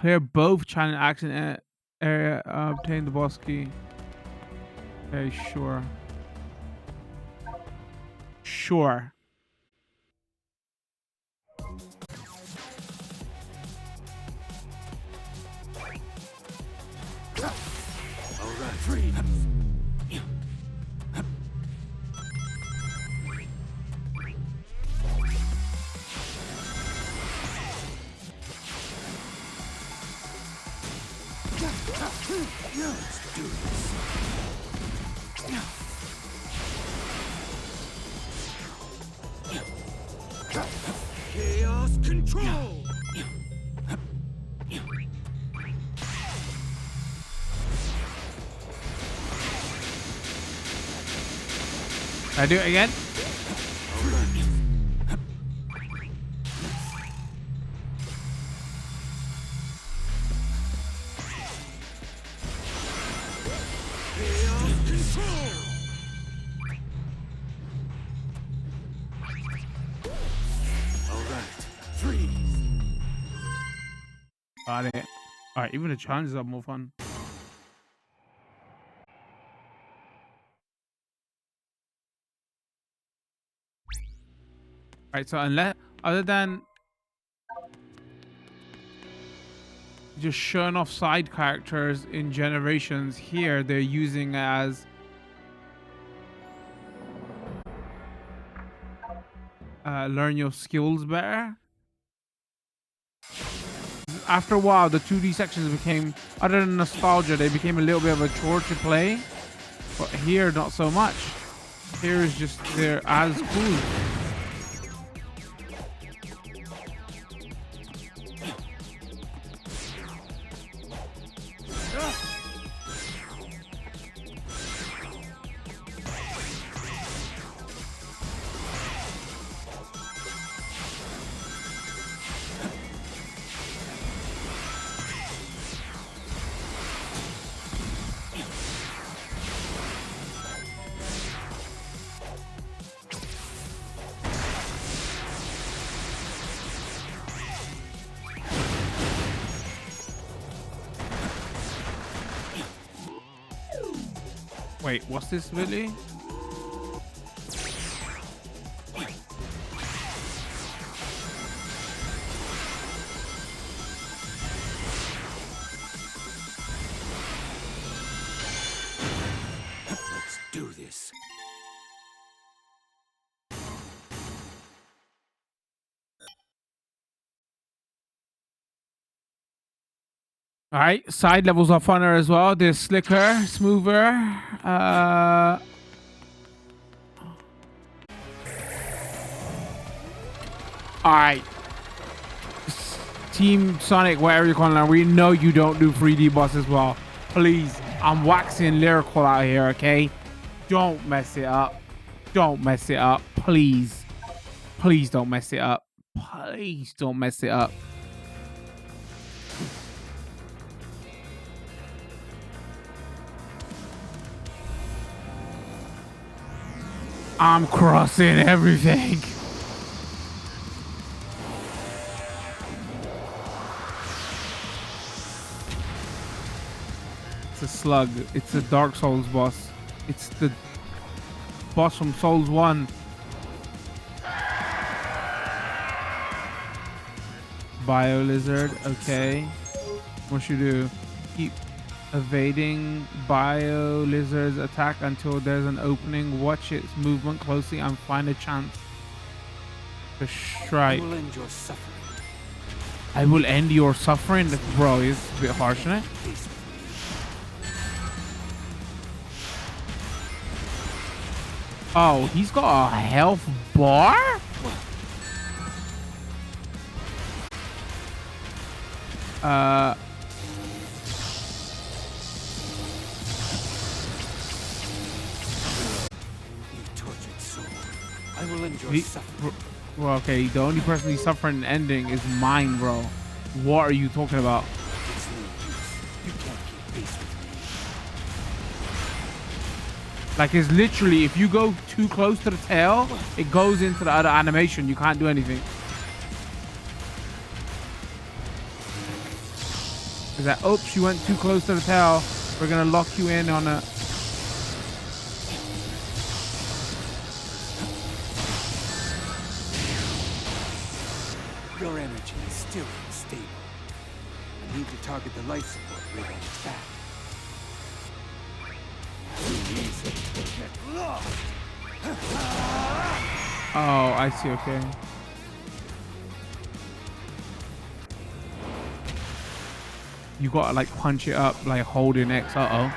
Clear both challenge action area. Obtain the boss key. Okay, sure. Sure. All right, free. Let's do this. Chaos control. Can I do it again? Got it. Alright, even the challenges are more fun. Alright, so unless other than just showing off side characters in Generations, here they're using as learn your skills better. After a while, the 2D sections became, other than nostalgia, they became a little bit of a chore to play. But here, not so much. Here is just, they're as cool. Wait, what's this really? Let's do this. All right, side levels are funner as well. They're slicker, smoother. All right, Team Sonic, whatever you call it, we know you don't do 3D bosses well. Please, I'm waxing lyrical out here, okay? Don't mess it up. Don't mess it up, please. Please don't mess it up. Please don't mess it up. I'm crossing everything. It's a slug. It's a Dark Souls boss. It's the boss from Souls 1. Bio lizard. Okay. What should you do? Keep evading bio lizard's attack until there's an opening. Watch its movement closely and find a chance to strike. I will end your suffering. I will end your suffering. Bro, it's a bit harsh, isn't it? Oh, he's got a health bar? I will end your suffering. Well, okay, the only person he's suffering an ending is mine, bro. What are you talking about? It's no use. You can't keep pace with me. Like, it's literally, if you go too close to the tail, it goes into the other animation. You can't do anything. Is that, oops, you went too close to the tail. We're going to lock you in on a... Your energy is still unstable. I need to target the life support rig on its back. Too easy to get lost. Oh, I see, okay. You gotta like punch it up, like holding X. Uh-oh.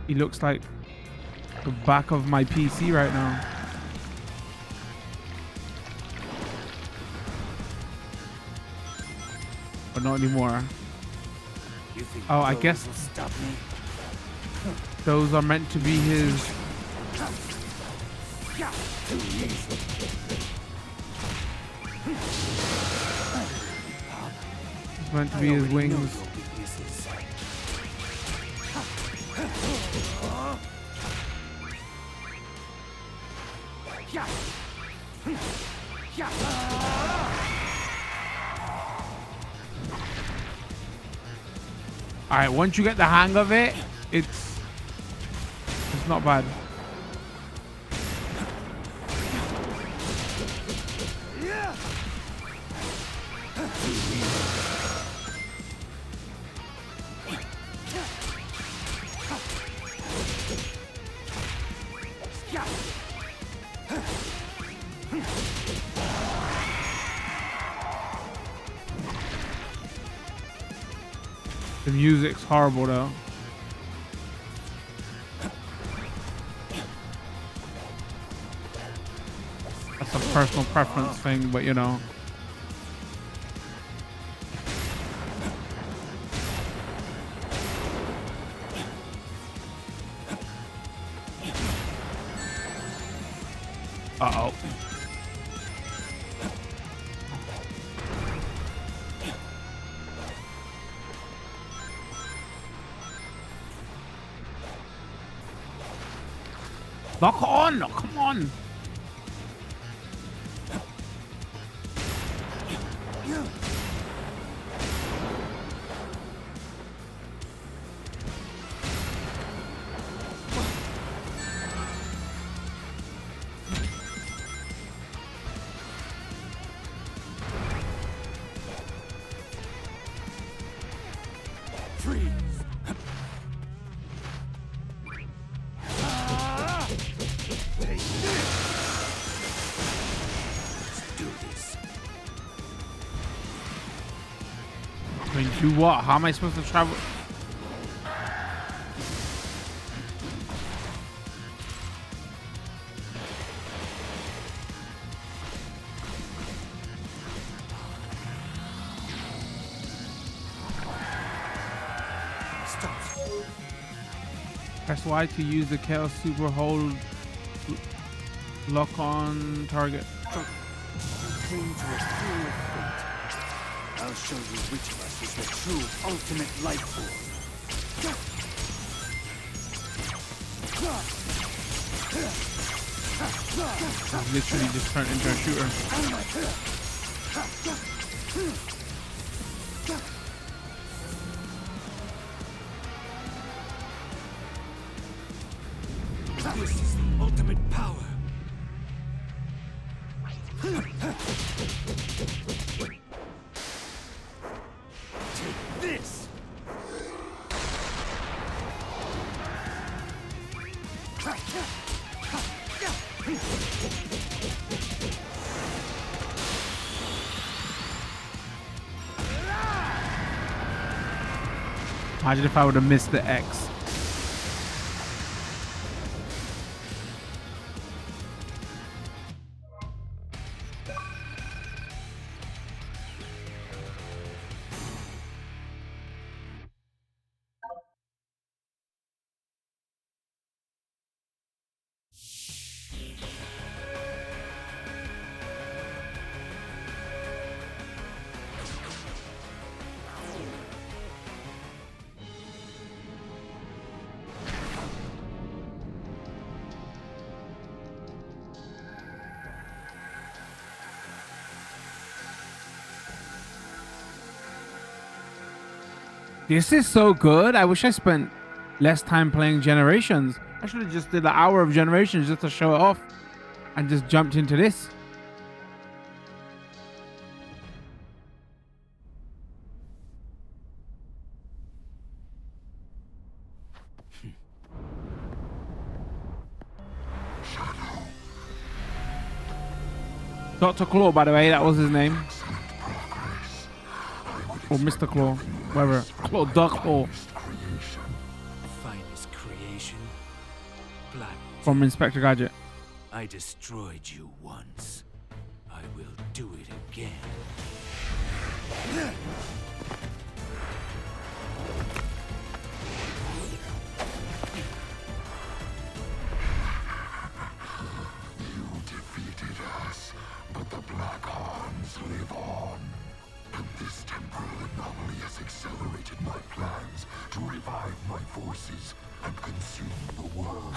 He looks like the back of my PC right now. But not anymore. You think Oh, I those guess will stop me? those are meant to be his... Too easy. It's meant to be his wings. All right, once you get the hang of it, it's not bad. The music's horrible though. That's a personal preference thing, but you know. Uh-oh. Lock on! Oh, come on! Freeze. Take this. Let's do this. I mean, do what? How am I supposed to travel? Stop. Press Y to use the Chaos Super Hold lock on target. Cling to a thrill of fate. I'll show you which of us is the true ultimate life form. He's literally just turned into a shooter. This is the ultimate power. Take this. Imagine if I would have missed the X. This is so good. I wish I spent less time playing Generations. I should have just did an hour of Generations just to show it off and just jumped into this. Dr. Claw, by the way, that was his name. Or Mr. Claw, whatever. Claw, Duck Claw. Finest creation. Black. From Inspector Gadget. I destroyed you once. I will do it again. You defeated us, but the Black Arms live on. And this temporal anomaly has accelerated my plans to revive my forces and consume the world.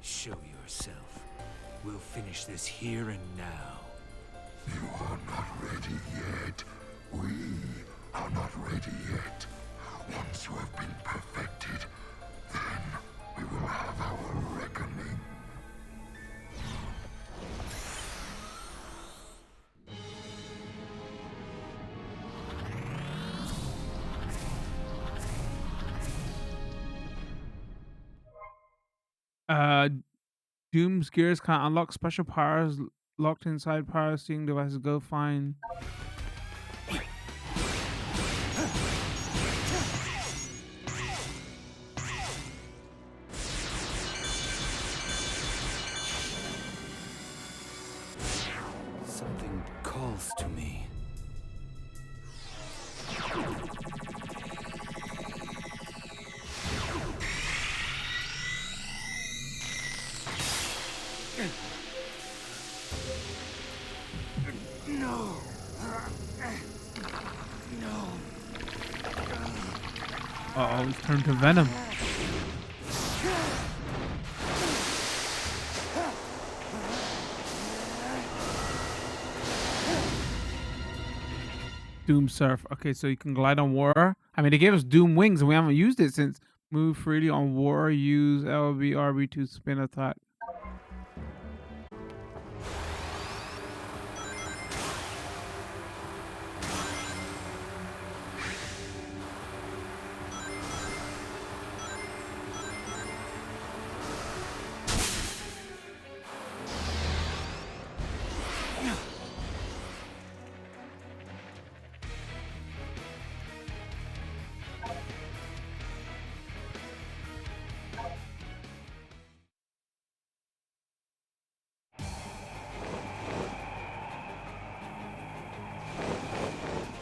Show yourself. We'll finish this here and now. You are not ready yet. We are not ready yet. Once you have been perfected, then we will have our reckoning. Doom's gears can't unlock special powers locked inside power seeing devices. Go find. Something calls to me. No! No! Uh-oh, he's turned to Venom. Doom Surf. Okay, so you can glide on water. I mean, they gave us Doom Wings, and we haven't used it since. Move freely on water. Use LB, RB to spin attack.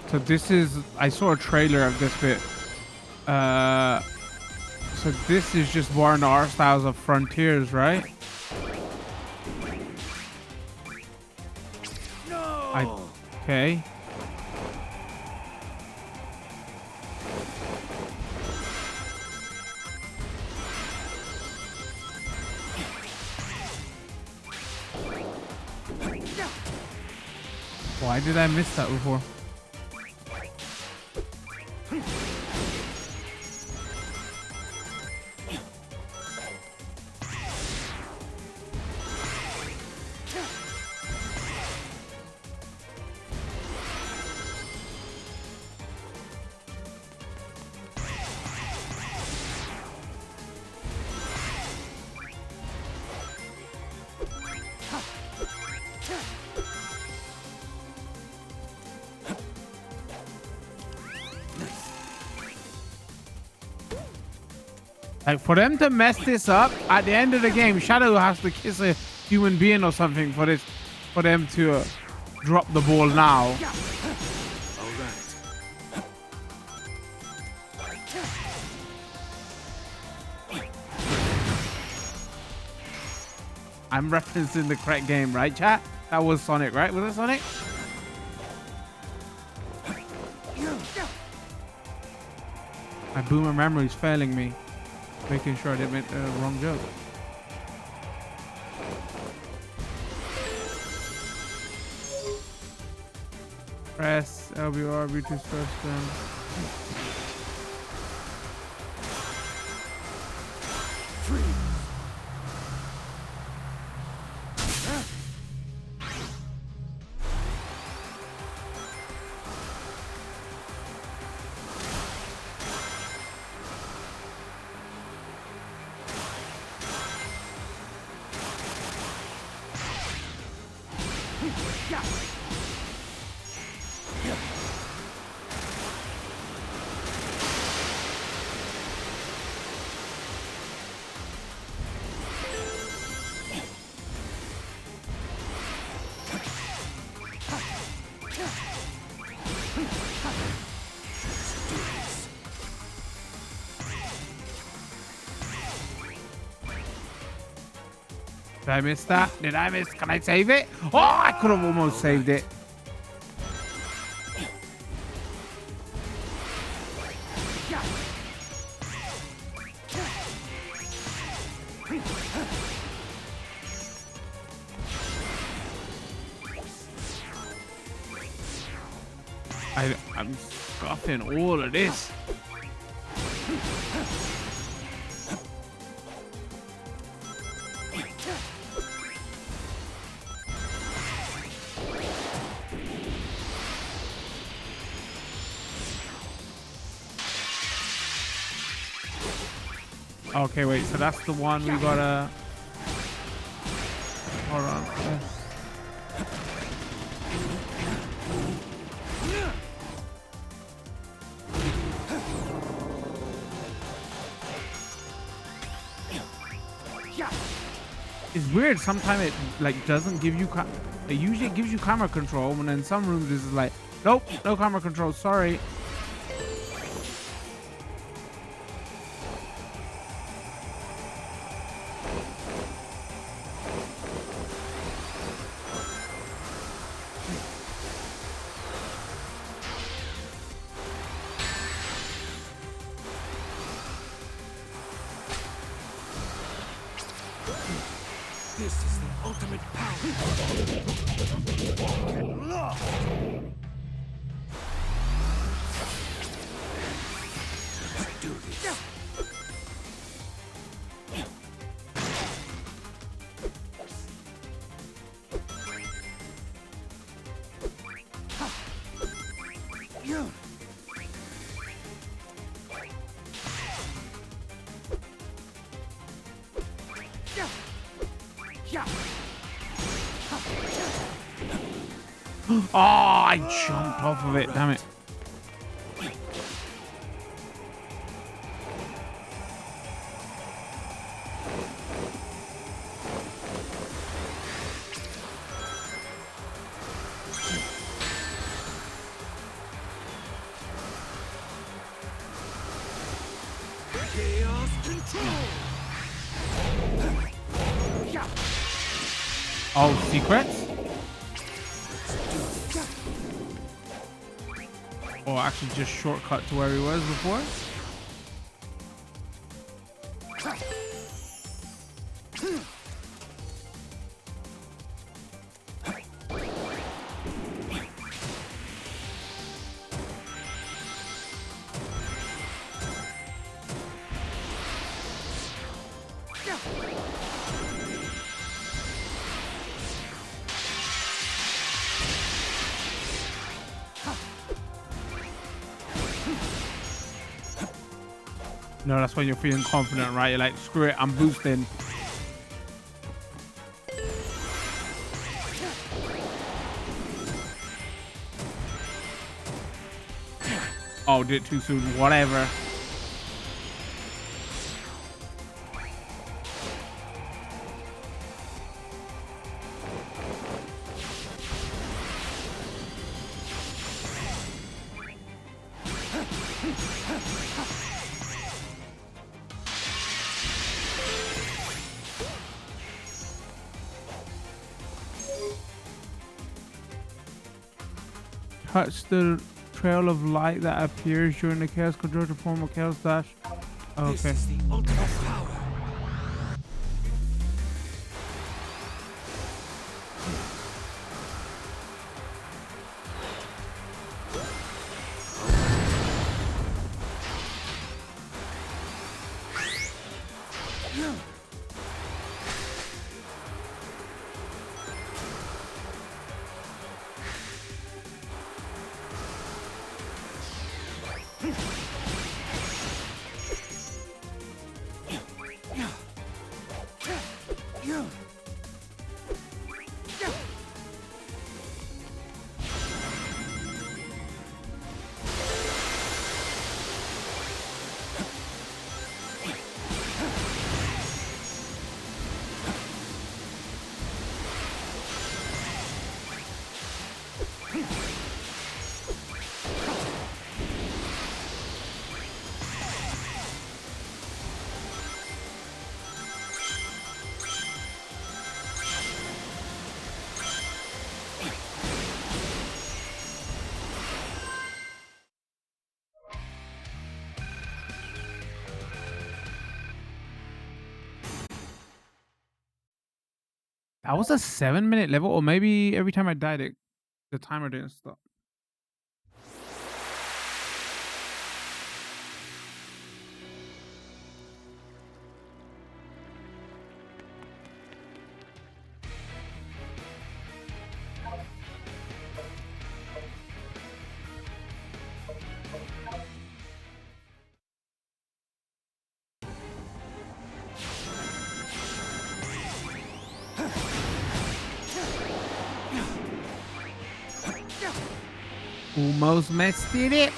So this is, I saw a trailer of this bit. So this is just more in the art styles of Frontiers, right? No. Okay. Why did I miss that before? Like, for them to mess this up at the end of the game, Shadow has to kiss a human being or something for this, for them to drop the ball now. All right. I'm referencing the correct game, right, chat? That was Sonic, right? Was it Sonic? My boomer memory is failing me. Making sure I didn't make the wrong joke. Press LBR, to first them. Did I miss that? Did I miss? Can I save it? Oh, I could have almost saved it. I'm scuffing all of this. Okay, wait, so that's the one we gotta... Hold on. It's weird, sometimes it like doesn't give you... It usually gives you camera control, and in some rooms it's like, nope, no camera control, sorry. This is the ultimate power. Let's do this. Oh, I jumped off of it, damn it. Chaos control. Oh, secrets? Or actually just shortcut to where he was before? No, that's when you're feeling confident, right? You're like, screw it, I'm boosting. Oh, did it too soon. Whatever. Touch the trail of light that appears during the Chaos Control to form a Chaos Dash. This Okay. is the ultimate power. That was a 7-minute level, or maybe every time I died, the timer didn't stop. Almost messed it.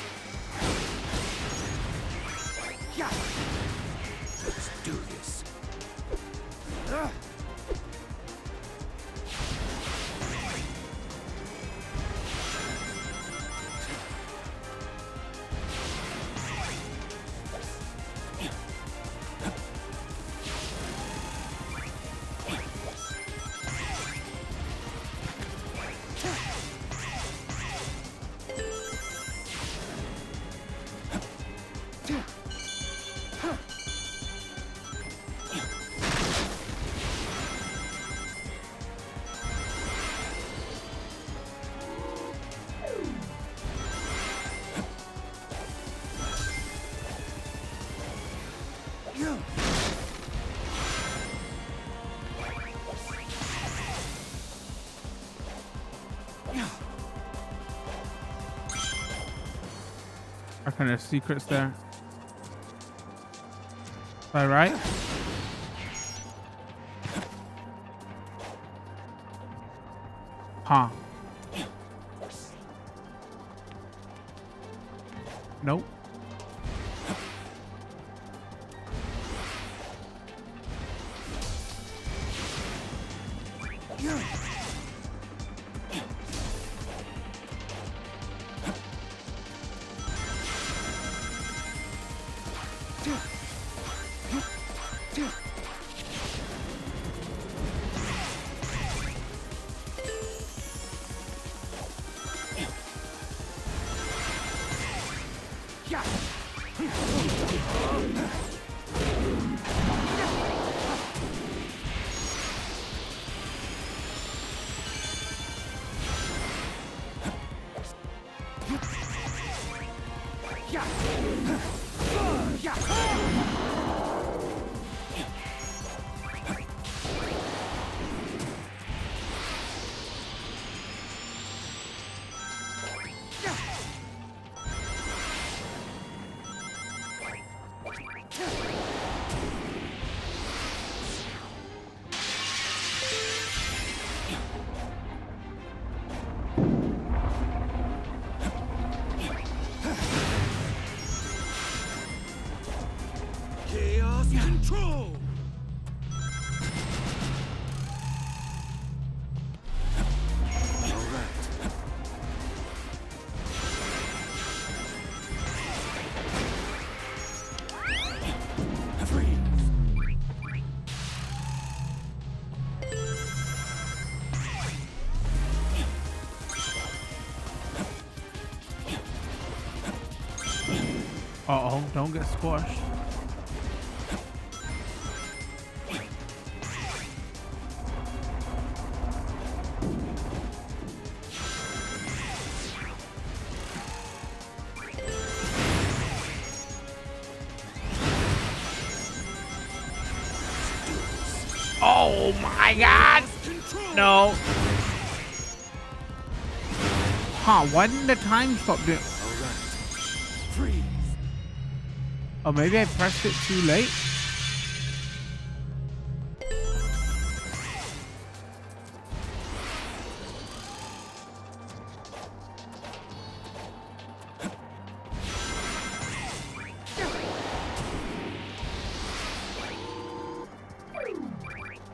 Let's do this. Are kind of secrets there. All right. Huh. Nope. Chaos control. All right. Freeze. Uh-oh, don't get squashed. Oh my god! No. Huh, why didn't the time stop doing? Freeze. Oh, maybe I pressed it too late?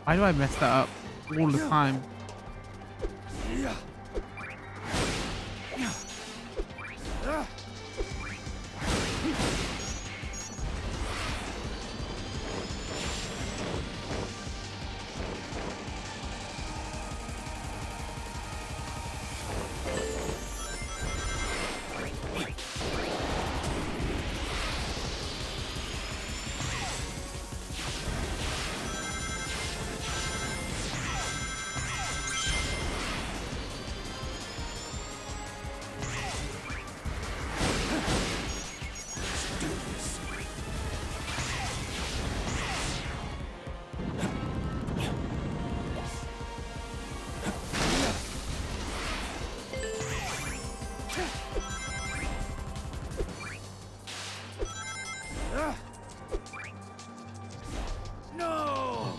Why do I mess that up all the time?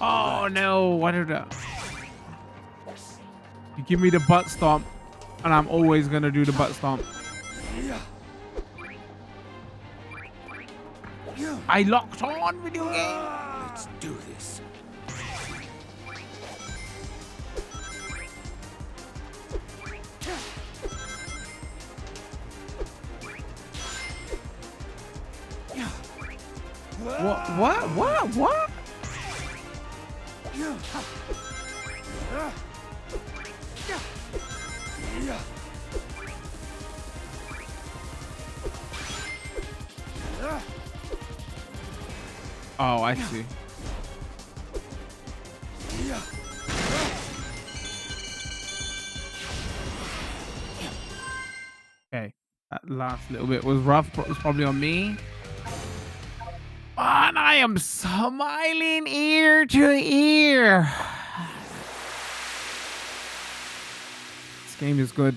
Oh no, what did I... You give me the butt stomp, and I'm always gonna do the butt stomp. I locked on video game. Let's do this. What? Oh, I see. Okay, that last little bit was rough, but it was probably on me. And I am smiling ear to ear. This game is good.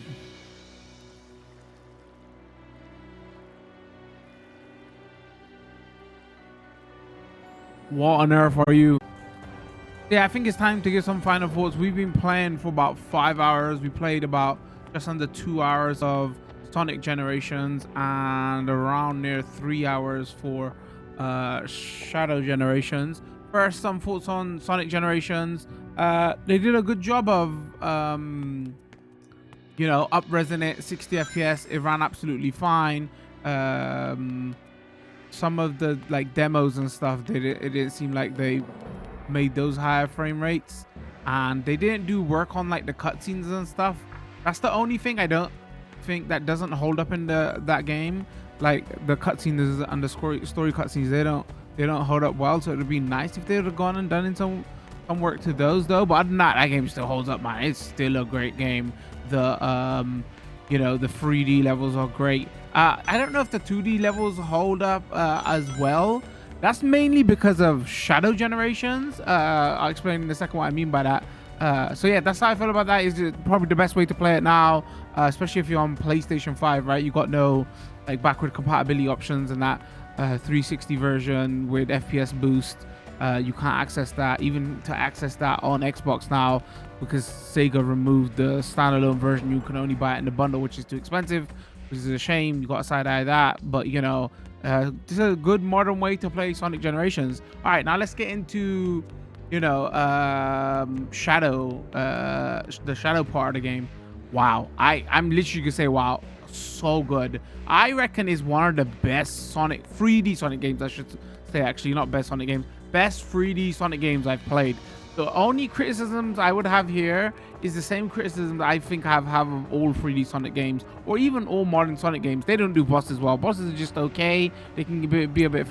What on earth are you? Yeah, I think it's time to get some final thoughts. We've been playing for about 5 hours. We played about just under 2 hours of Sonic Generations and around near 3 hours for Shadow Generations. First, some thoughts on Sonic Generations. They did a good job of you know, up-resing it 60 FPS. It ran absolutely fine. Some of the like demos and stuff, it didn't seem like they made those higher frame rates, and they didn't do work on like the cutscenes and stuff. That's the only thing I don't think that doesn't hold up in that game. Like the cutscenes and the story cutscenes, they don't hold up well. So it'd be nice if they would have gone and done in some work to those though. But other than that, that game still holds up, man. It's still a great game. The you know, the 3D levels are great. I don't know if the 2D levels hold up as well. That's mainly because of Shadow Generations. I'll explain in a second what I mean by that. So yeah, that's how I feel about that. Is probably the best way to play it now, especially if you're on PlayStation 5, right? You got no like backward compatibility options, and that 360 version with FPS boost, you can't access that. Even to access that on Xbox now, because Sega removed the standalone version, you can only buy it in the bundle, which is too expensive, which is a shame. You got to side eye that, but you know, this is a good modern way to play Sonic Generations. All right, now let's get into, you know, Shadow, the Shadow part of the game. Wow, I'm literally gonna say wow, so good. I reckon is one of the best Sonic 3D Sonic games, I should say, actually, not best Sonic games, best 3D Sonic games I've played. The only criticisms I would have here is the same criticism that I think I have of all 3D Sonic games, or even all modern Sonic games. They don't do bosses well. Bosses are just okay. They can be a bit bit of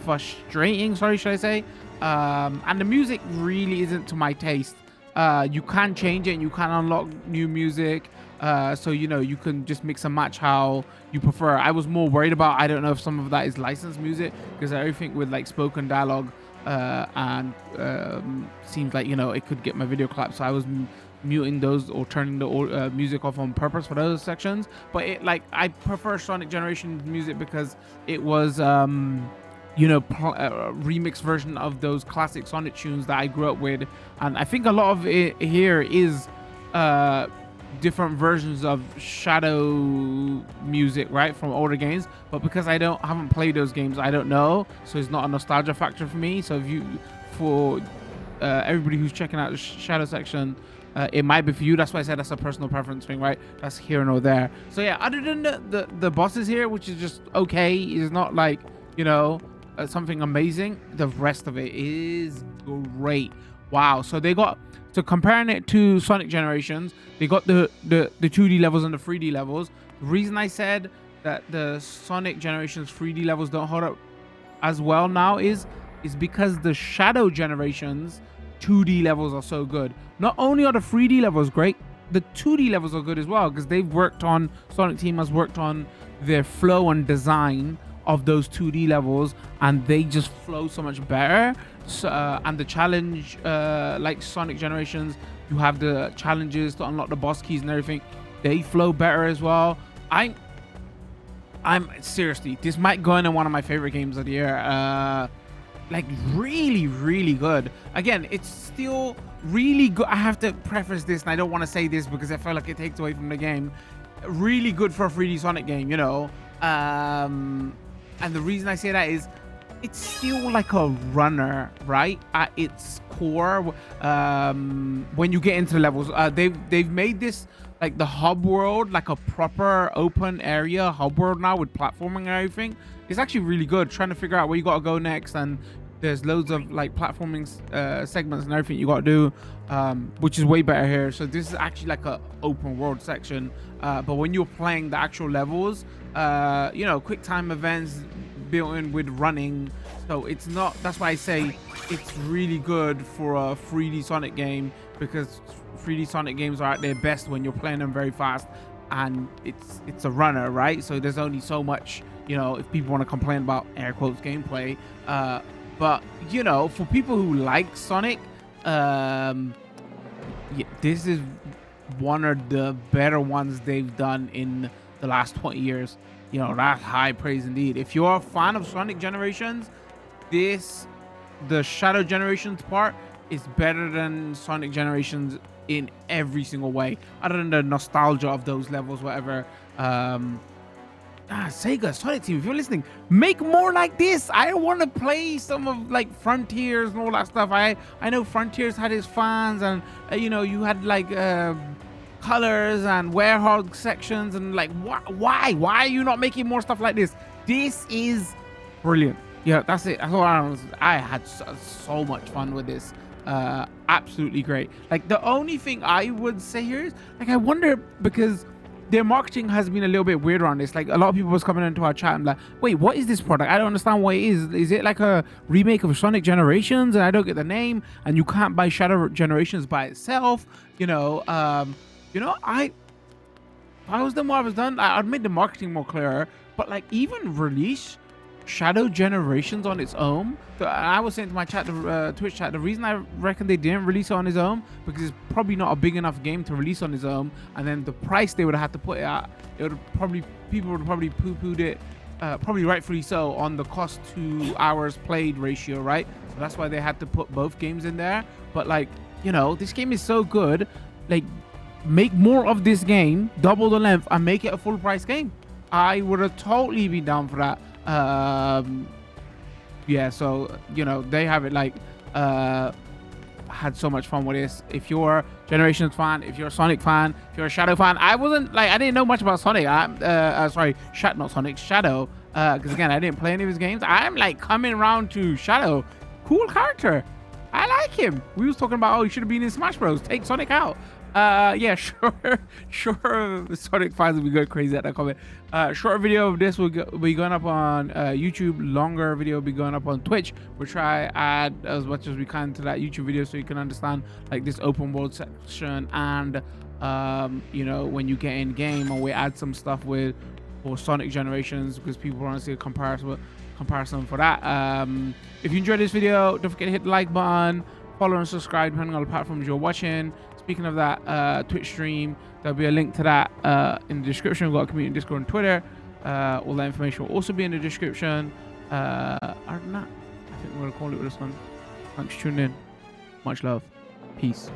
frustrating. Sorry, should I say? And the music really isn't to my taste. You can change it and you can unlock new music. So you can just mix and match how you prefer. I was more worried about, I don't know if some of that is licensed music, because everything with like spoken dialogue and seems like it could get my video clapped, so I was muting those or turning the music off on purpose for those sections. But I prefer Sonic Generations music because it was a remix version of those classic Sonic tunes that I grew up with, and I think a lot of it here is different versions of Shadow music, right, from older games. But because I haven't played those games, I don't know, so it's not a nostalgia factor for me. So for everybody who's checking out the Shadow section, it might be for you. That's why I said that's a personal preference thing, right? That's here and there. So yeah, other than the bosses here, which is just okay, is not like something amazing, the rest of it is great. Wow. So comparing it to Sonic Generations, they got the 2D levels and the 3D levels. The reason I said that the Sonic Generations 3D levels don't hold up as well now is because the Shadow Generations 2D levels are so good. Not only are the 3D levels great, the 2D levels are good as well, because Sonic Team has worked on their flow and design of those 2D levels, and they just flow so much better. So, and the challenge, like Sonic Generations, you have the challenges to unlock the boss keys and everything. They flow better as well. I'm seriously, this might go into one of my favorite games of the year. Really, really good. Again, it's still really good. I have to preface this, and I don't want to say this because I feel like it takes away from the game. Really good for a 3D Sonic game, and the reason I say that is it's still like a runner, right? At its core, when you get into the levels, they've made this like the hub world, like a proper open area hub world now with platforming and everything. It's actually really good. Trying to figure out where you got to go next, and there's loads of like platforming segments and everything you got to do, which is way better here. So this is actually like a open world section, but when you're playing the actual levels, quick time events built in with running, so it's not, that's why I say it's really good for a 3D Sonic game, because 3D Sonic games are at their best when you're playing them very fast, and it's a runner, right? So there's only so much, if people want to complain about air quotes gameplay, but for people who like Sonic, this is one of the better ones they've done in the last 20 years. That's high praise indeed. If you're a fan of Sonic Generations, the Shadow Generations part is better than Sonic Generations in every single way, other than the nostalgia of those levels, whatever. Sega, Sonic Team, if you're listening, make more like this. I want to play some of like Frontiers and all that stuff. I know Frontiers had its fans, and you had like colors and Werehog sections, and like why are you not making more stuff like this? This is brilliant. That's it. I had so much fun with this. Absolutely great. Like, the only thing I would say here is, like, I wonder, because their marketing has been a little bit weird on this. Like, a lot of people was coming into our chat and like, wait, what is this product? I don't understand what it is. Is it like a remake of Sonic Generations? And I don't get the name. And you can't buy Shadow Generations by itself. If I was them, what I was done, I'd made the marketing more clearer. But like, even release Shadow Generations on its own. I was saying to my chat, Twitch chat, the reason I reckon they didn't release it on its own, because it's probably not a big enough game to release on its own, and then the price they would have had to put it at, people would probably poo-pooed it, probably rightfully so, on the cost to hours played ratio, right? So that's why they had to put both games in there. But like, this game is so good, like, make more of this game, double the length, and make it a full price game. I would have totally been down for that. So they have it, like, had so much fun with this. If you're a Generations fan, if you're a Sonic fan, if you're a Shadow fan, I didn't know much about Sonic. Not Sonic, Shadow, because again, I didn't play any of his games. I'm like coming around to Shadow. Cool character. I like him. We was talking about, oh, he should have been in Smash Bros. Take Sonic out. Yeah, sure. Sonic fans will be going crazy at that comment. Short video of this will be going up on YouTube. Longer video will be going up on Twitch. We'll try add as much as we can to that YouTube video so you can understand like this open world section and you know, when you get in game, and we add some stuff for Sonic Generations because people want to see a comparison for that. If you enjoyed this video, don't forget to hit the like button, follow and subscribe depending on the platforms you're watching. Speaking of that Twitch stream, there'll be a link to that in the description. We've got a community Discord and Twitter. All that information will also be in the description. Other than that, I think we're gonna call it with this one. Thanks for tuning in. Much love. Peace.